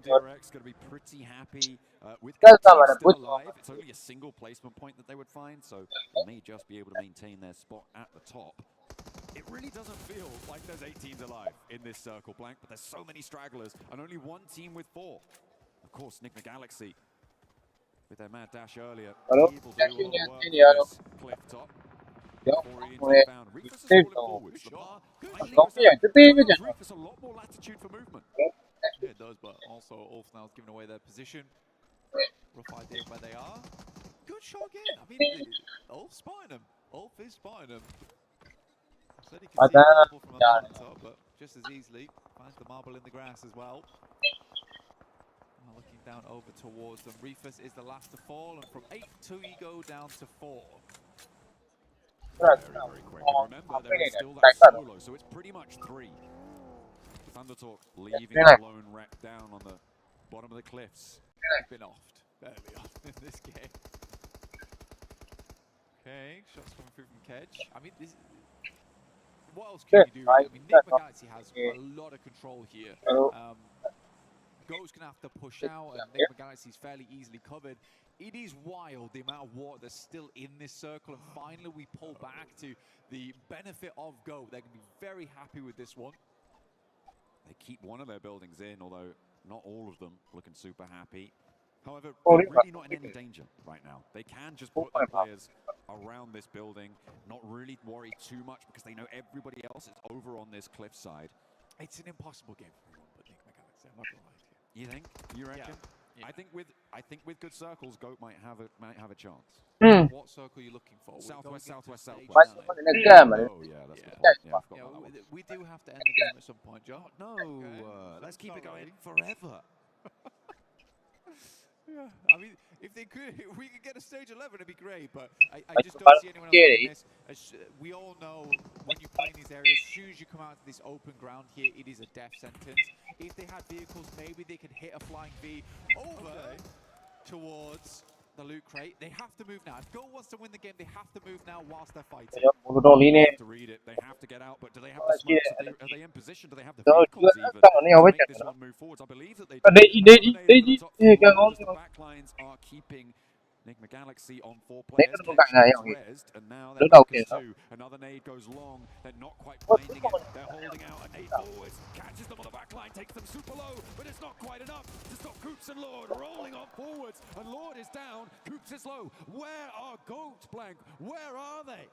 DRX going to be pretty happy with 8 teams still alive. It's only a single placement point that they would find, so they may just be able to maintain their spot at the top. It really doesn't feel like there's 8 teams alive in this circle, Blank, but there's so many stragglers and only 1 team with 4. Of course, Enigma Galaxy, with their mad dash earlier, able to do a lot of work from this cliff top. Reefus is falling forwards. Reefus a lot more latitude for movement. Yeah, it does, but also Ulf now is giving away their position. Rough idea of where they are. Good shot again. I mean, Ulf's spotting them. Ulf is spotting them. Said he can see the marble from a mountaintop, but just as easily finds the marble in the grass as well. Now looking down over towards them. Reefus is the last to fall, and from 8 to go down to 4. Very, very quick. And remember, there is still that solo, so it's pretty much 3. Thundertalk leaving a lone wreck down on the bottom of the cliffs. Been offed early on in this game. Okay, shots coming through from Kedge. I mean, what else can you do? Really? I mean, Nick McGalaxy has a lot of control here. Goat's going to have to push out, and Nick McGalaxy's fairly easily covered. It is wild the amount of water that's still in this circle, and finally we pull back to the benefit of Goat. They're going to be very happy with this one. They keep one of their buildings in, although not all of them looking super happy. However, Oh, they're really not in any danger right now. They can just put their players around this building, not really worry too much because they know everybody else is over on this cliffside. It's an impossible game for everyone but Nick McGalaxy. I'm not going to lie to you. You think? You reckon? Yeah. I think with good circles, Goat might have a chance. What circle are you looking for? Southwest. Oh Yeah, that's a good point. Yeah, I forgot about that one. we do have to end the game at some point, Joe. No, let's keep it going forever. Yeah, I mean, if we could get a stage 11, it'd be great. But I just don't see anyone else doing this. We all know when you play in these areas, as soon as you come out to this open ground here, it is a death sentence. If they had vehicles, maybe they could hit a flying V over towards the loot crate. They have to move now. If Goat wants to win the game, they have to move now whilst they're fighting. They have to read it. They have to get out. But do they have the smokes? Are they in position? Do they have the vehicles even to make this one move forwards? I believe that they do. The backlines are keeping Nick McGalaxy on 4 players. Rezzed, and now they're focused 2. Another nade goes long. They're not quite finding it. They're holding out. A nade forwards catches them on the backline, takes them super low, but it's not quite enough to stop Coops and Lord rolling on forwards. And Lord is down. Coops is low. Where are Goat, Blank? Where are they?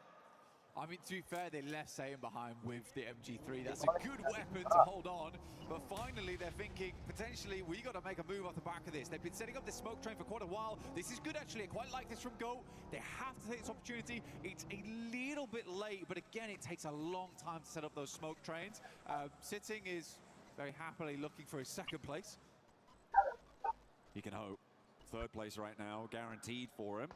I mean, to be fair, they left Satan behind with the MG3. That's a good weapon to hold on. But finally, they're thinking, potentially, we got to make a move off the back of this. They've been setting up this smoke train for quite a while. This is good, actually. I quite like this from Goat. They have to take this opportunity. It's a little bit late, but again, it takes a long time to set up those smoke trains. Sitting is very happily looking for his 2nd place. He can hope. 3rd place right now, guaranteed for him.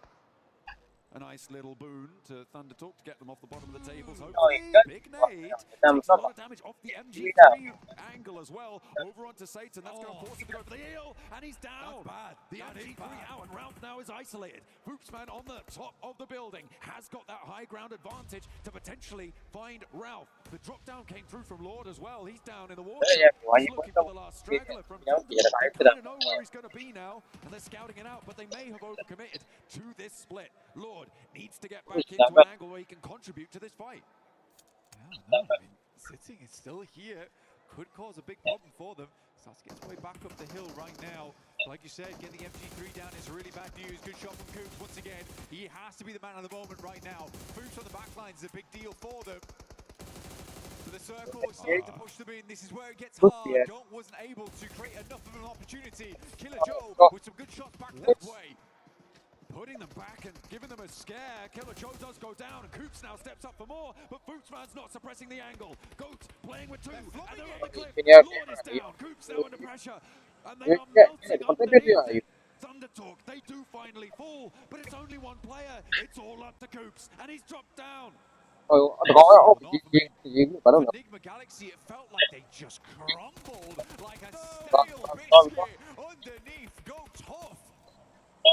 A nice little boon to Thundertalk to get them off the bottom of the tables. Hopefully, big nade. Takes a lot of damage off the MG3 angle as well. Over onto Satan. That's going to force him to go for the heel. And he's down. That's bad. The MG3 out, and Ralph now is isolated. Foopsman on the top of the building has got that high ground advantage to potentially find Ralph. The drop down came through from Lord as well. He's down in the water. He's looking for the last straggler from Thundertalk. They kind of know where he's going to be now, and they're scouting it out, but they may have overcommitted to this split. Lord needs to get back into an angle where he can contribute to this fight. Yeah, no, I mean, Sitting is still here. Could cause a big problem for them. Starts to get his way back up the hill right now. Like you said, getting the MG3 down is really bad news. Good shot from Coops once again. He has to be the man of the moment right now. Coops on the back line is a big deal for them. But the circle is starting to push them in. This is where it gets hard. Goat wasn't able to create enough of an opportunity. Killer Joe with some good shots back that way. Putting them back and giving them a scare. Killer Joe does go down, and Coops now steps up for more, but Foopsman's not suppressing the angle. Goat playing with 2, and they're on the cliff. Lord is down, Coops now under pressure, and they are melting underneath it. Thundertalk, they do finally fall, but it's only 1 player. It's all up to Coops, and he's dropped down. For Enigma Galaxy, it felt like they just crumbled like a stale biscuit underneath Goat's hoof.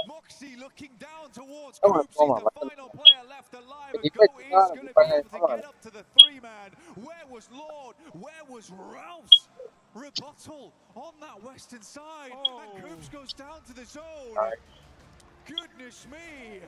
Moxie looking down towards Coops. He's the final player left alive, and Goat is going to be able to get up to the 3-man. Where was Lord? Where was Ralph's rebuttal on that western side? And Coops goes down to the zone. Goodness me.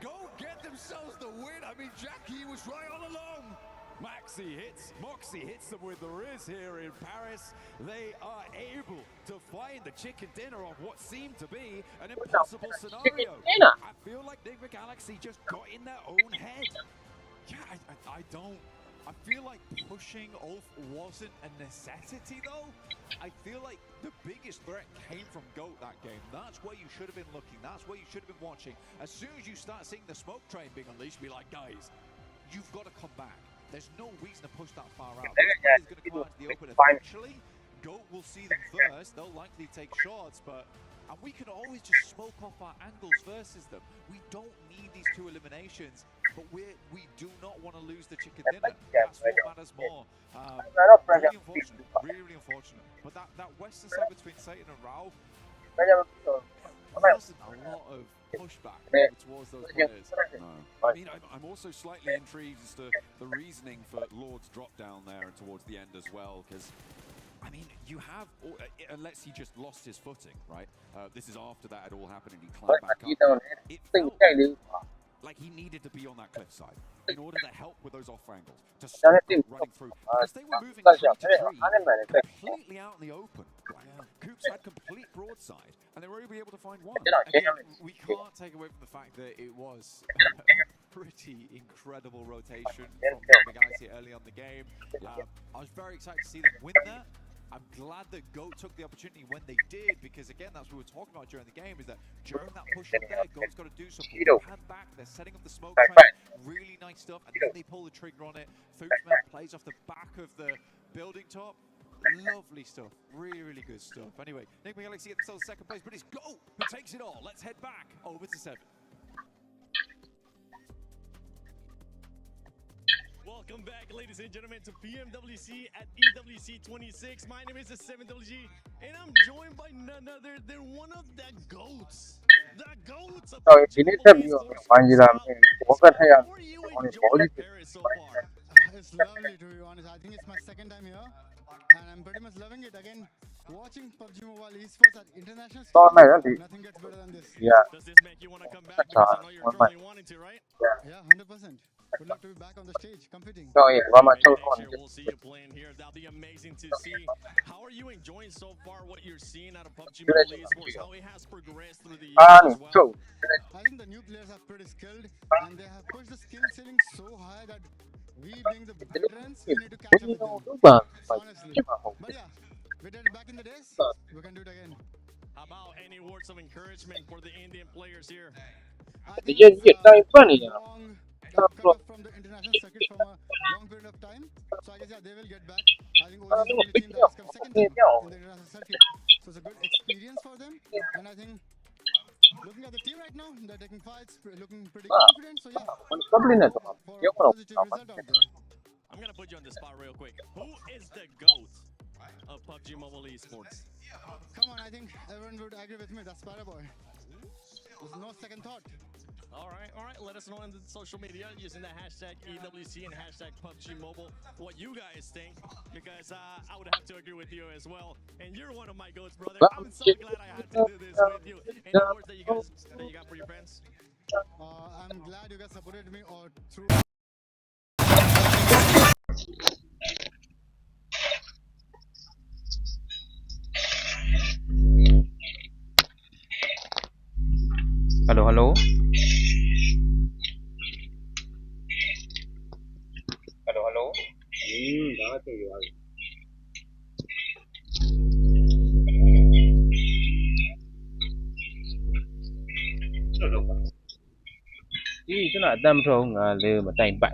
Go get themselves the win. I mean, Jackie was right all along. Moxie hits them with the Riz here in Paris. They are able to find the chicken dinner of what seemed to be an impossible scenario. I feel like Nick McGalaxy just got in their own head. Yeah, I feel like pushing Ulf wasn't a necessity though. I feel like the biggest threat came from Goat that game. That's where you should have been looking. That's where you should have been watching. As soon as you start seeing the smoke train being unleashed, be like, guys, you've got to come back. There's no reason to push that far out. He's going to come out to the open eventually. Goat will see them first. They'll likely take shots, but And we can always just smoke off our angles versus them. We don't need these 2 eliminations, but we do not want to lose the chicken dinner. That's what matters more. Really unfortunate, really unfortunate. But that western side between Satan and Ralph, wasn't a lot of pushback towards those players. No. I mean, I'm also slightly intrigued as to the reasoning for Lord's drop down there and towards the end as well, because I mean, you have, unless he just lost his footing, right? This is after that had all happened and he climbed back up. It felt like he needed to be on that cliffside in order to help with those off angles, to stop them running through. Because they were moving tree to tree, completely out in the open. Coops had complete broadside, and they were able to find one. Again, we can't take away from the fact that it was a pretty incredible rotation from the Galaxy early on the game. I was very excited to see them win that. I'm glad that GOAT took the opportunity when they did, because again, that's what we were talking about during the game, is that during that push up there, GOAT's got to do something. Hand back, they're setting up the smoke train, really nice stuff, and then they pull the trigger on it. Foosman plays off the back of the building top. Lovely stuff, really, really good stuff. Anyway, Enigma Galaxy get themselves second place, but it's GOAT who takes it all. Let's head back over to 7. Welcome back, ladies and gentlemen, to PMWC at EWC 26. My name is 7WG, and I'm joined by none other than one of the GOATs. The GOATs of It's lovely, to be honest. I think it's my second time here, and I'm pretty much loving it. Again, watching PUBG Mobile esports at international stage, nothing gets better than this. Does this make you want to come back? Because I know you're currently wanting to, right? Yeah, 100%. Would love to be back on the stage, competing. We'll see you playing here. That'll be amazing to see. How are you enjoying so far what you're seeing out of PUBG Mobile esports? How it has progressed through the years as well? I think the new players are pretty skilled, and they have pushed the skill ceiling so high that we, being the veterans, we need to catch up with them. Honestly. But yeah, we did it back in the days. We can do it again. How about any words of encouragement for the Indian players here? I think it's long cut off from the international circuit from a long period of time. So I guess, yeah, they will get back. I think OG is the team that has come second time in the international circuit. So it's a good experience for them. And I think, looking at the team right now, they're taking fights, looking pretty confident. So yeah, for a positive result out there. I'm going to put you on the spot real quick. Who is the GOAT of PUBG Mobile esports? Come on, I think everyone would agree with me. That's Paraboy. There's no second thought. All right. Let us know on the social media using the hashtag EWC and hashtag PUBG Mobile what you guys think, because I would have to agree with you as well. And you're one of my GOATs, brother. I'm so glad I had to do this with you. Any words that you got for your fans? I'm glad you guys supported me or through. Hello. đã từ rồi. Ý tức là tâm trông lừa mà tay bạn.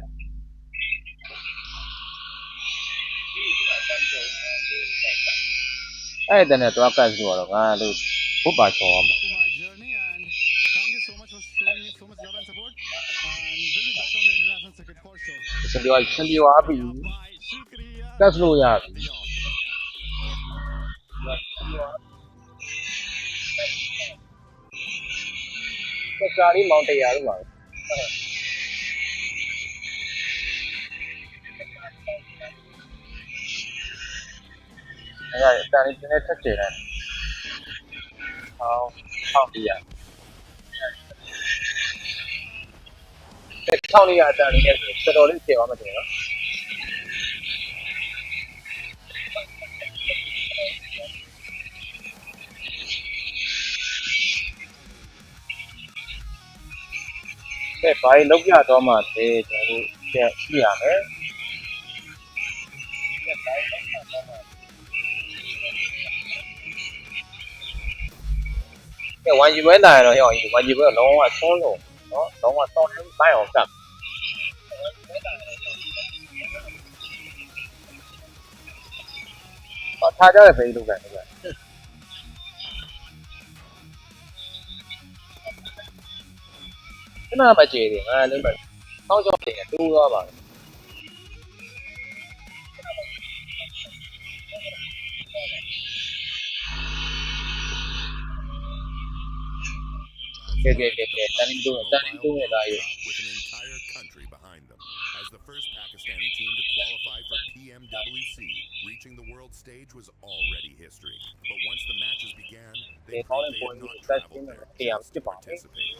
Ai tên là tôi cái gì rồi lừa bút bà chó mà. My journey, and thank you so much for showing me so much love and support, and we'll be back on the international circuit for sure. Xin điều á bị các lùi à. Cái ra đi mong tây à đúng không? Ta đi trên thất chế này. Không đi à. Không đi à, ta đi này cái đồ lên chiều mà thế đó. Cái phải lúc ra đó mà thế thì đi à đấy. Cái quan gì mới này rồi, quan gì mới nó là số luôn, nó là to đến mấy hộp sập. Tha cho là phải đúng rồi. ခဏမကြည့်သေးငါလည်းမတောင်းချောနေတူသွားပါကဲတန်တူနဲ့လာရ with an entire country behind them. As the first Pakistani team to qualify for PMWC, reaching the world stage was already history. But once the matches began, they proved they had not traveled there just to participate.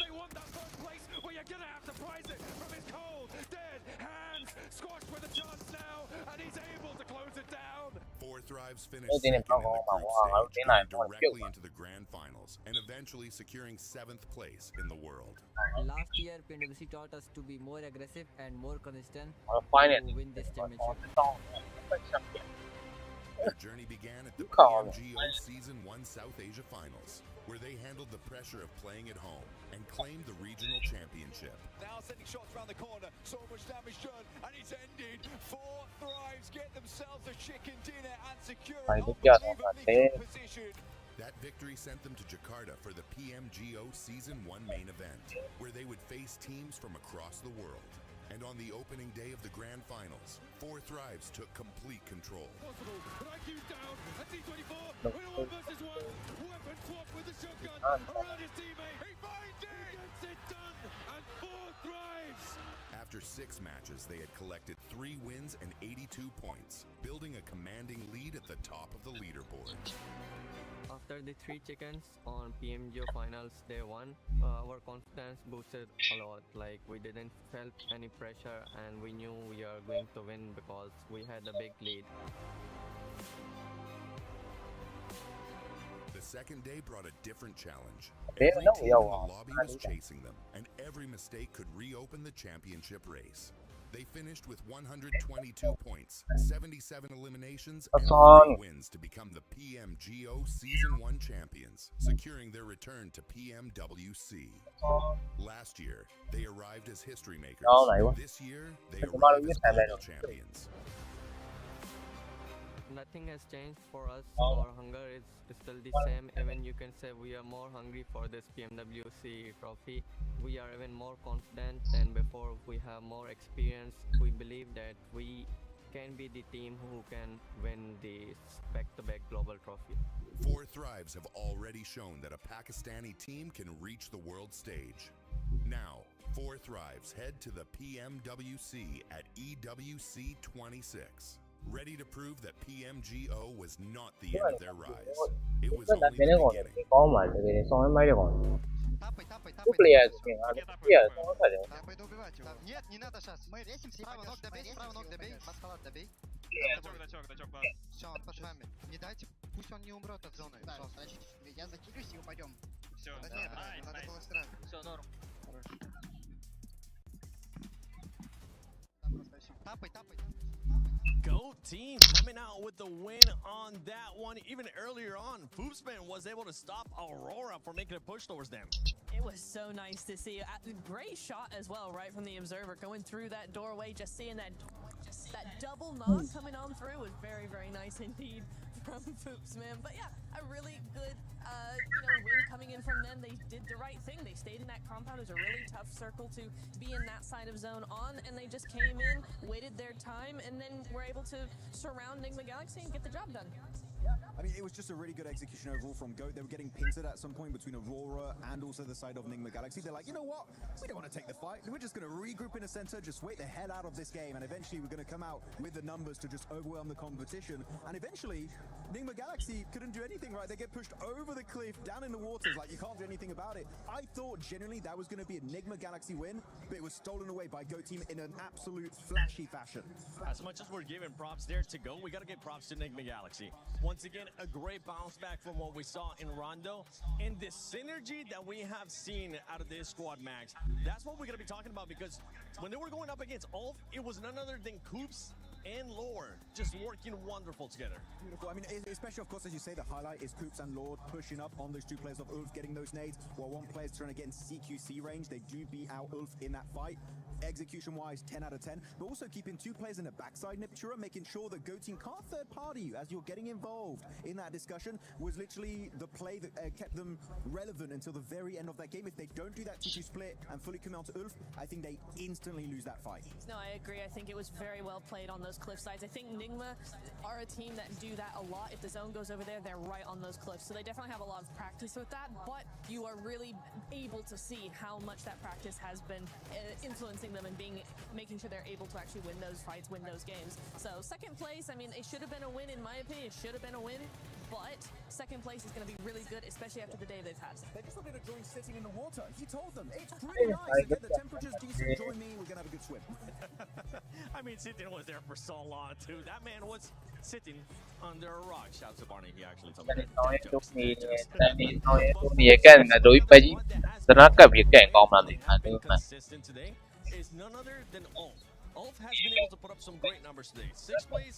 They want that first place where you're gonna have to prize it from his cold, dead hands. Squashed with a chance now, and he's able to close it down. Four Thrives finished second in the group stage, going directly into the grand finals, and eventually securing 7th place in the world. Last year, PMWC taught us to be more aggressive and more consistent to win this championship. Their journey began at the PMGO Season 1 South Asia Finals, where they handled the pressure of playing at home and claimed the regional championship. Now sending shots around the corner, so much damage done, and it's ended. Four Thrives get themselves a chicken dinner and secure an unbelievably good position. That victory sent them to Jakarta for the PMGO Season 1 main event, where they would face teams from across the world. And on the opening day of the grand finals, Four Thrives took complete control. Down, T24, winner 1v1, weapon swap with the shotgun around his teammate. He finds it, gets it done, and Four Thrives. After 6 matches, they had collected 3 wins and 82 points, building a commanding lead at the top of the leaderboard. After the 3 chickens on PMGO finals day 1, our confidence boosted a lot. Like, we didn't felt any pressure and we knew we are going to win because we had a big lead. The second day brought a different challenge. Every team in the lobby was chasing them, and every mistake could reopen the championship race. They finished with 122 points, 77 eliminations, and 3 wins to become the PMGO Season 1 champions, securing their return to PMWC. Last year, they arrived as history makers. This year, they arrive as global champions. Nothing has changed for us. Our hunger is still the same. Even you can say we are more hungry for this PMWC trophy. We are even more confident than before. We have more experience. We believe that we can be the team who can win this back-to-back global trophy. Four Thrives have already shown that a Pakistani team can reach the world stage. Now, Four Thrives head to the PMWC at EWC 26. Ready to prove that PMGO was not the end of their rise. It was only the beginning. Пойду убивать его. Нет, не надо сейчас. Мы ресимся. Право ног добей, маскалат добей. Все, он под нами. Не дайте, пусть он не умрет от зоны. Я закидываюсь и упадем. Все, да нет, надо было сразу. Все, норм. Тапай. Goat team coming out with the win on that one. Even earlier on, Foopsman was able to stop Aurora from making a push towards them. It was so nice to see. Great shot as well, right from the observer, going through that doorway, just seeing that double knock coming on through was very, very nice indeed from Foopsman. But yeah, a really good win coming in from them. They did the right thing. They stayed in that compound. It was a really tough circle to be in that side of zone on, and they just came in, waited their time, and then were able to surround Nigma Galaxy and get the job done. I mean, it was just a really good execution overall from GOAT. They were getting pincered at some point between Aurora and also the side of Nigma Galaxy. They're like, you know what? We don't want to take the fight. We're just going to regroup in the center, just wait the hell out of this game, and eventually we're going to come out with the numbers to just overwhelm the competition. And eventually, Nigma Galaxy couldn't do anything, right? They get pushed over the cliff, down in the waters, like you can't do anything about it. I thought genuinely that was going to be a Nigma Galaxy win, but it was stolen away by GOAT team in an absolute flashy fashion. As much as we're giving props there to go, we got to give props to Nigma Galaxy. Once again, a great bounce back from what we saw in Rondo, and the synergy that we have seen out of this squad, Max. That's what we're going to be talking about, because when they were going up against Ulf, it was none other than Coops and Lore just working wonderful together. Beautiful. I mean, especially, of course, as you say, the highlight is Coops and Lord pushing up on those two players of Ulf, getting those nades, while one player's trying to get in CQC range. They do beat out Ulf in that fight. Execution-wise, 10 out of 10, but also keeping two players in the backside, Niptura, making sure that Go Team can't third-party you as you're getting involved in that discussion was literally the play that kept them relevant until the very end of that game. If they don't do that 2-2 split and fully come out to Ulf, I think they instantly lose that fight. No, I agree. I think it was very well played on those cliff sides. I think Nigma are a team that do that a lot. If the zone goes over there, they're right on those cliffs. So they definitely have a lot of practice with that, but you are really able to see how much that practice has been influencing them and making sure they're able to actually win those fights, win those games. So second place, I mean, it should have been a win in my opinion. It should have been a win, but second place is going to be really good, especially after the day they've had. They just wanted to join sitting in the water. He told them, it's pretty nice. Again, the temperature's decent. Join me. We're going to have a good swim. I mean, Sitting was there for so long, too. That man was sitting under a rock. Shout out to Barney. He actually told me that. တူမီရဲ့ကန်ငါတို့ပဲကြီးသနာကပ်ပြီးကန်ကောင်းမှန်းတယ်ငါတို့မှ Consistent today is none other than Ulf. Ulf has been able to put up some great numbers today. 6th place,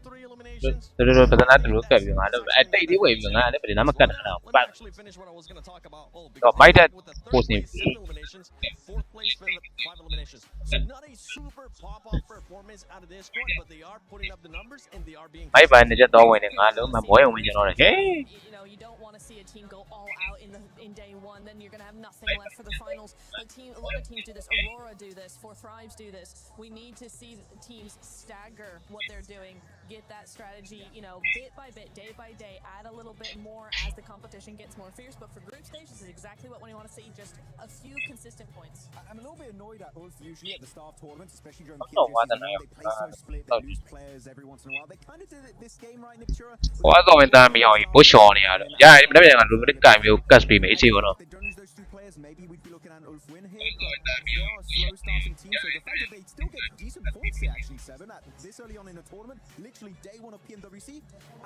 3 eliminations. သူတို့ပဒနာတူကပ်ပြီးငါတို့အတိတ်လေးဝယ်ပြီးငါလည်းပဒနာမကတ်တာတော့ပတ် Actually finish what I was going to talk about. Ulf တော့မိုက်တဲ့ fourth place, 7 eliminations, 4th place, 5 eliminations. So not a super pop-off performance out of this squad, but they are putting up the numbers and they are being. မိုက်ပါနေကြတော့ဝင်နေငါတို့မဘွဲဝင်ကျွန်တော်လည်းဟေး You know, you don't want to see a team go all out in day one. Then you're going to have nothing left for the finals. A lot of teams do this. Aurora do this. Four Thrives do this. We need to see teams stagger what they're doing. Get that strategy, you know, bit by bit, day by day. Add a little bit more as the competition gets more fierce. But for group stage, this is exactly what we want to see. Just a few consistent points. I'm a little bit annoyed at Ulf usually at the start of tournaments, especially during Oh, the what the they play so split, they lose players every once in a while. They kind of did it this game, right, Niptura? ဟောတော့ဝင်သားမအောင်ဘူးရှော်နေရတယ်။ကြာရင်မနေ့ကငါတို့ကကန်မျိုးကတ်ပြီးမယ်အစီဘောတော့ If they don't lose those two players, maybe we'd be looking at an Ulf win here, but they are a slow starting team, so the fact that they still get decent points here, actually, 7 at this early on in the tournament, literally day 1 of PMWC,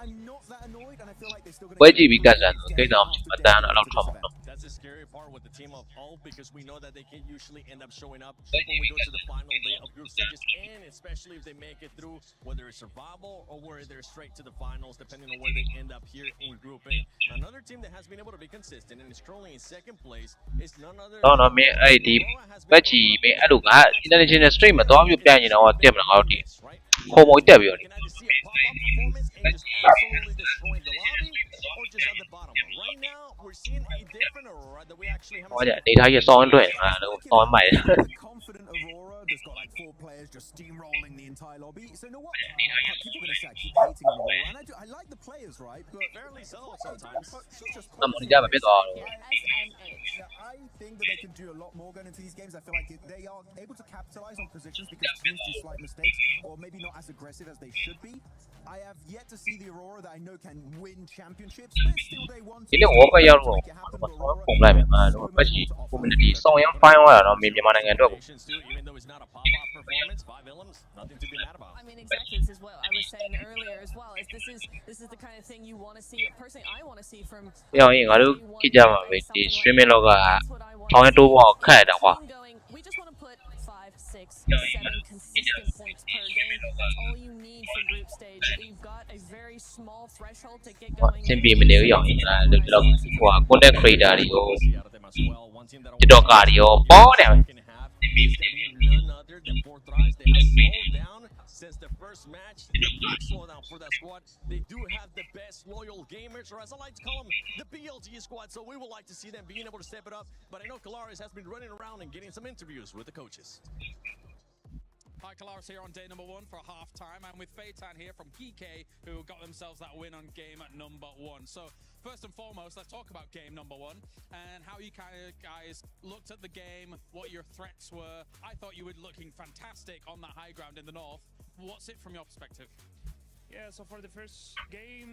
I'm not that annoyed, and I feel like they're still going to ပွဲကြည့်ပြီးကတ်စားကိစ္စမတန်းတော့လောက်ထောက်မှာ That's the scary part with the team of Ulf because we know that they can usually end up showing up when we go to the final day of group stages, and especially if they make it through, whether it's survival or whether they're straight to the finals, depending on where they end up here in Group A. Another team that has been able to be consistent and is currently in second place is none other. တော့တော့မင်းအဲ့ဒီဘက်ကြီးမင်းအဲ့လိုက international stream မှာတော့ပြပြရင်တော့တက်မလားငါတို့ဒီခုံမတက်ပြီးတော့ Absolutely destroying the lobby or just at the bottom. Right now, we're seeing a different Aurora that we actually haven't ဟောကြနေထားရစောင်းလွှင့်ငါတို့စောင်းမိုက် confident Aurora that's got like 4 players just steamrolling the entire lobby. So you know what? People are going to say I keep hating on Aurora, and I like the players, right? But fairly so sometimes. Just အမန်ကြမဖြစ်သွားတော့ I think that they can do a lot more going into these games. I feel like they are able to capitalize on positions because teams do slight mistakes or maybe not as aggressive as they should be. I have yet to see the Aurora that I know can win championships, but still they want to. ဒီနေ့ဝေါ်ကရောက်တော့ပုံလိုက်မယ်ငါတို့ဘက်ကြီး community စောင်းရမ်းဖိုင်းသွားတာတော့မြန်မာနိုင်ငံအတွက်ကို Even though it's not a pop-off performance, 5 elims, nothing to be mad about. I mean, exactly. This is what I was saying earlier as well. This is the kind of thing you want to see. Personally, I want to see from. ပြောရင်ငါတို့ကြည့်ကြမှာပဲဒီ streaming လောကထောင်းရတိုးပေါ့ခက်တယ်ကွာ We just want to put 5, 6, 7 consistent points per game. That's all you need for group stage. You've got a very small threshold to get going. စင်ပြေမနေရောင်းရင်ငါတို့ဟို content creator တွေကို TikToker တွေရောပေါ်တယ် None other than 4 Thrives. They have slowed down since the first match. Big slowdown for that squad. They do have the best loyal gamers, or as I like to call them, the BLG squad. So we would like to see them being able to step it up. But I know Kalaris has been running around and getting some interviews with the coaches. Hi, Kalaris here on day number 1 for half-time. I'm with Feitan here from PK, who got themselves that win on game at number 1. So, first and foremost, let's talk about game number 1 and how you guys looked at the game, what your threats were. I thought you were looking fantastic on that high ground in the north. What's it from your perspective? Yeah, so for the first game,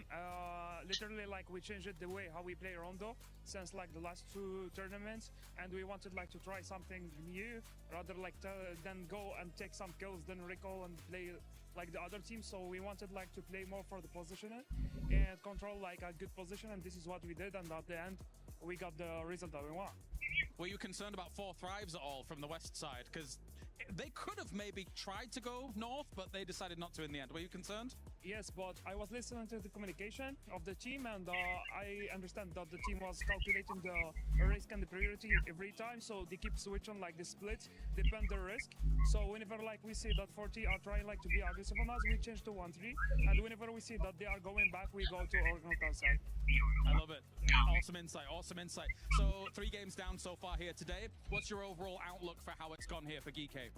literally like we changed the way how we play Rondo since like the last 2 tournaments, and we wanted like to try something new rather like than go and take some kills, then recall and play like the other team. So we wanted like to play more for the positioning and control like a good position, and this is what we did, and at the end we got the result that we want. Were you concerned about 4 Thrives at all from the west side? Because They could have maybe tried to go north, but they decided not to in the end. Were you concerned? Yes, but I was listening to the communication of the team, and I understand that the team was calculating the risk and the priority every time, so they keep switching like the split, depend the risk. So whenever like we see that 40 are trying like to be aggressive on us, we change to 1-3, and whenever we see that they are going back, we go to Oriental side. I love it. Awesome insight. Awesome insight. So 3 games down so far here today. What's your overall outlook for how it's gone here for Geekay?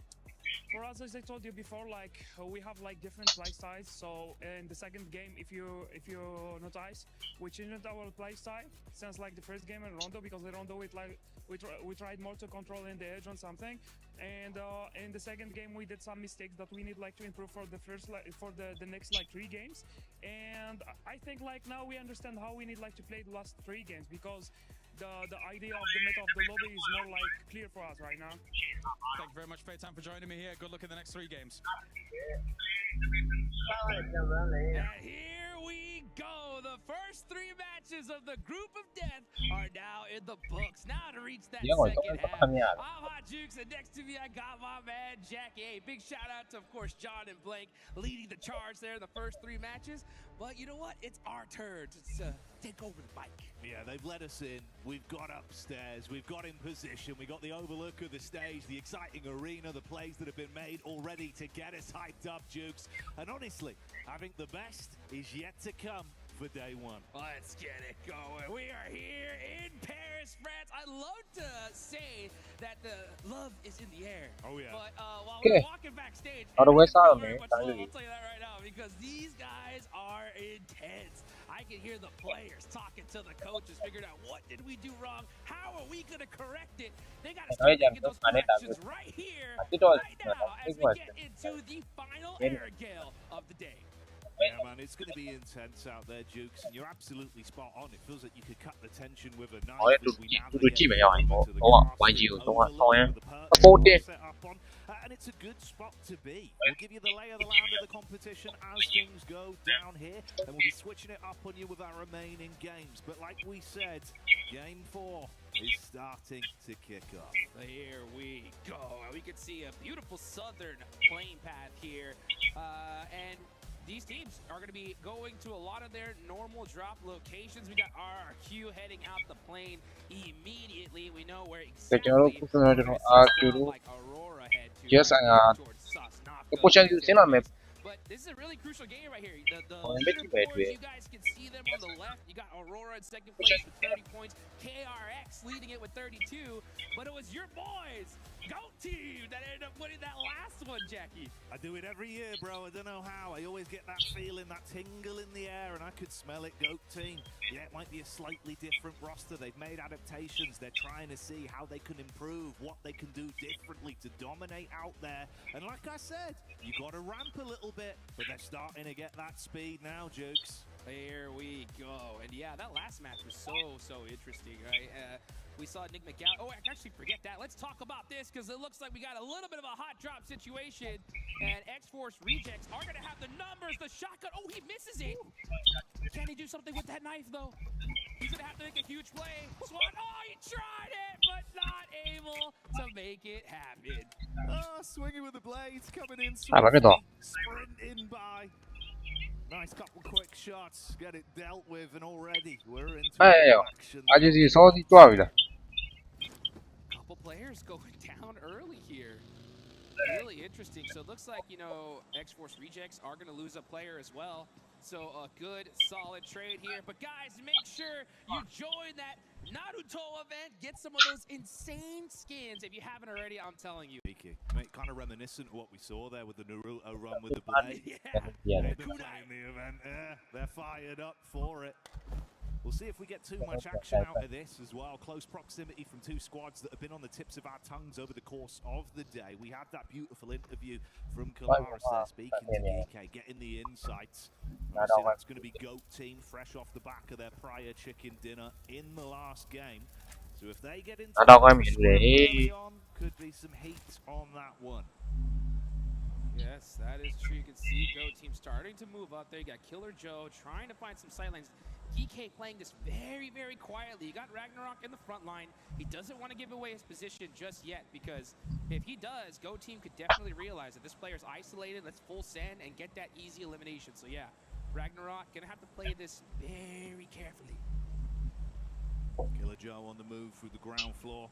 For us, as I told you before, like we have like different play styles. So in the second game, if you notice, we changed our play style since like the first game in Rondo, because in Rondo we tried more to control in the edge on something, and in the second game we did some mistakes that we need like to improve for the first for the next like 3 games. And I think like now we understand how we need like to play the last 3 games, because the idea of the meta of the lobby is more like clear for us right now. Thank you very much for your time for joining me here. Good luck in the next 3 games. And here we go. The first 3 matches of the group of death are now in the books. Now to reach that second half. I'm Hot Jukes, and next to me I got my man Jackie. Hey, big shout out to, of course, John and Blake leading the charge there in the first 3 matches. But you know what? It's our turn to take over the mic. Yeah, they've let us in. We've got upstairs. We've got in position. We got the overlook of the stage, the exciting arena, the plays that have been made already to get us hyped up, Jukes. And honestly, I think the best is yet to come for day 1. Let's get it going. We are here in Paris, France. I love to say that the love is in the air. Oh, yeah. But while we're walking backstage, How do we I'll sound, man? tell you that right now, because these guys are intense. I can hear the players talking to the coaches, figuring out what did we do wrong, how are we going to correct it. They got to start making those corrections right here, right now, as we get into the final air gale of the day. Yeah, man, it's going to be intense out there, Jukes, and you're absolutely spot on. It feels like you could cut the tension with a knife. 我也都基本上我玩機會講啊，當然4點。 And it's a good spot to be. We'll give you the lay of the land of the competition as things go down here, and we'll be switching it up on you with our remaining games. But like we said, Game 4 is starting to kick off. Here we go. We can see a beautiful southern plane path here, and these teams are going to be going to a lot of their normal drop locations. We got RRQ heading out the plane immediately. We know where exactly like Aurora head to towards Sosnavka. But this is a really crucial game right here. The leaderboards, you guys can see them on the left. You got Aurora in second place with 30 points. KRX leading it with 32. But it was your boys, GOAT Team, that ended up winning that last one, Jackie. I do it every year, bro. I don't know how. I always get that feeling, that tingle in the air, and I could smell it. GOAT Team. Yeah, it might be a slightly different roster. They've made adaptations. They're trying to see how they can improve, what they can do differently to dominate out there. And like I said, you got to ramp a little bit, but they're starting to get that speed now, Jukes. Here we go. And yeah, that last match was so interesting, right? We saw Nick McGowan. Oh, I can actually forget that. Let's talk about this, because it looks like we got a little bit of a hot drop situation. And X-Force Rejects are going to have the numbers, the shotgun. Oh, he misses it. Can he do something with that knife, though? He's going to have to make a huge play. Swan, oh, he tried it, but not able to make it happen. Oh, swinging with the blades, coming in, sprinting by. Nice couple quick shots, get it dealt with, and already we're into action. Couple players going down early here. Really interesting. So it looks like, you know, X-Force Rejects are going to lose a player as well. So a good, solid trade here. But guys, make sure you join that Naruto event. Get some of those insane skins. If you haven't already, I'm telling you. Kind of reminiscent of what we saw there with the Naruto run with the blade. Yeah. They've been playing the event. They're fired up for it. We'll see if we get too much action out of this as well. Close proximity from 2 squads that have been on the tips of our tongues over the course of the day. We had that beautiful interview from Kalaris there, speaking to DK, getting the insights. Obviously, that's going to be GOAT Team, fresh off the back of their prior chicken dinner in the last game. So if they get into early on, could be some heat on that one. Yes, that is true. You can see GOAT Team starting to move up there. You got Killer Joe trying to find some sightlines. DK playing this very, very quietly. You got Ragnarok in the front line. He doesn't want to give away his position just yet, because if he does, Go Team could definitely realize that this player's isolated. Let's full send and get that easy elimination. So yeah, Ragnarok gonna have to play this very carefully. Killer Joe on the move through the ground floor.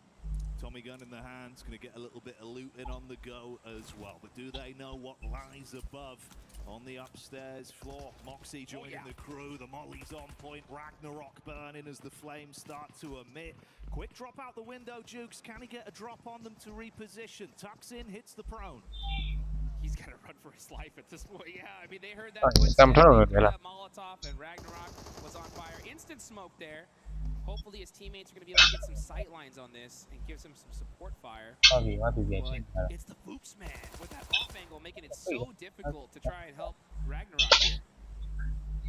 Tommy gun in the hands, going to get a little bit of looting on the go as well. But do they know what lies above on the upstairs floor? Moxie joining the crew, the molly's on point, Ragnarok burning as the flames start to emit. Quick drop out the window, Jukes. Can he get a drop on them to reposition? Tucks in, hits the prone. He's got to run for his life at this point. Yeah, I mean, they heard that Molotov and Ragnarok was on fire. Instant smoke there. Hopefully his teammates are going to be able to get some sight lines on this and gives him some support fire. But it's the Foops man with that off angle, making it so difficult to try and help Ragnarok here.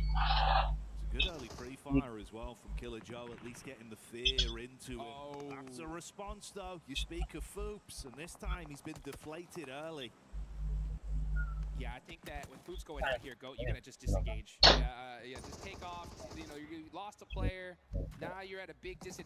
It's a good early pre-fire as well from Killer Joe, at least getting the fear into him. That's a response though. You speak of Foops, and this time he's been deflated early. Yeah, I think that with Foops going out here, Goat, you gotta just disengage. Yeah, just take off. You know, you lost a player. Now you're at a big disadvantage.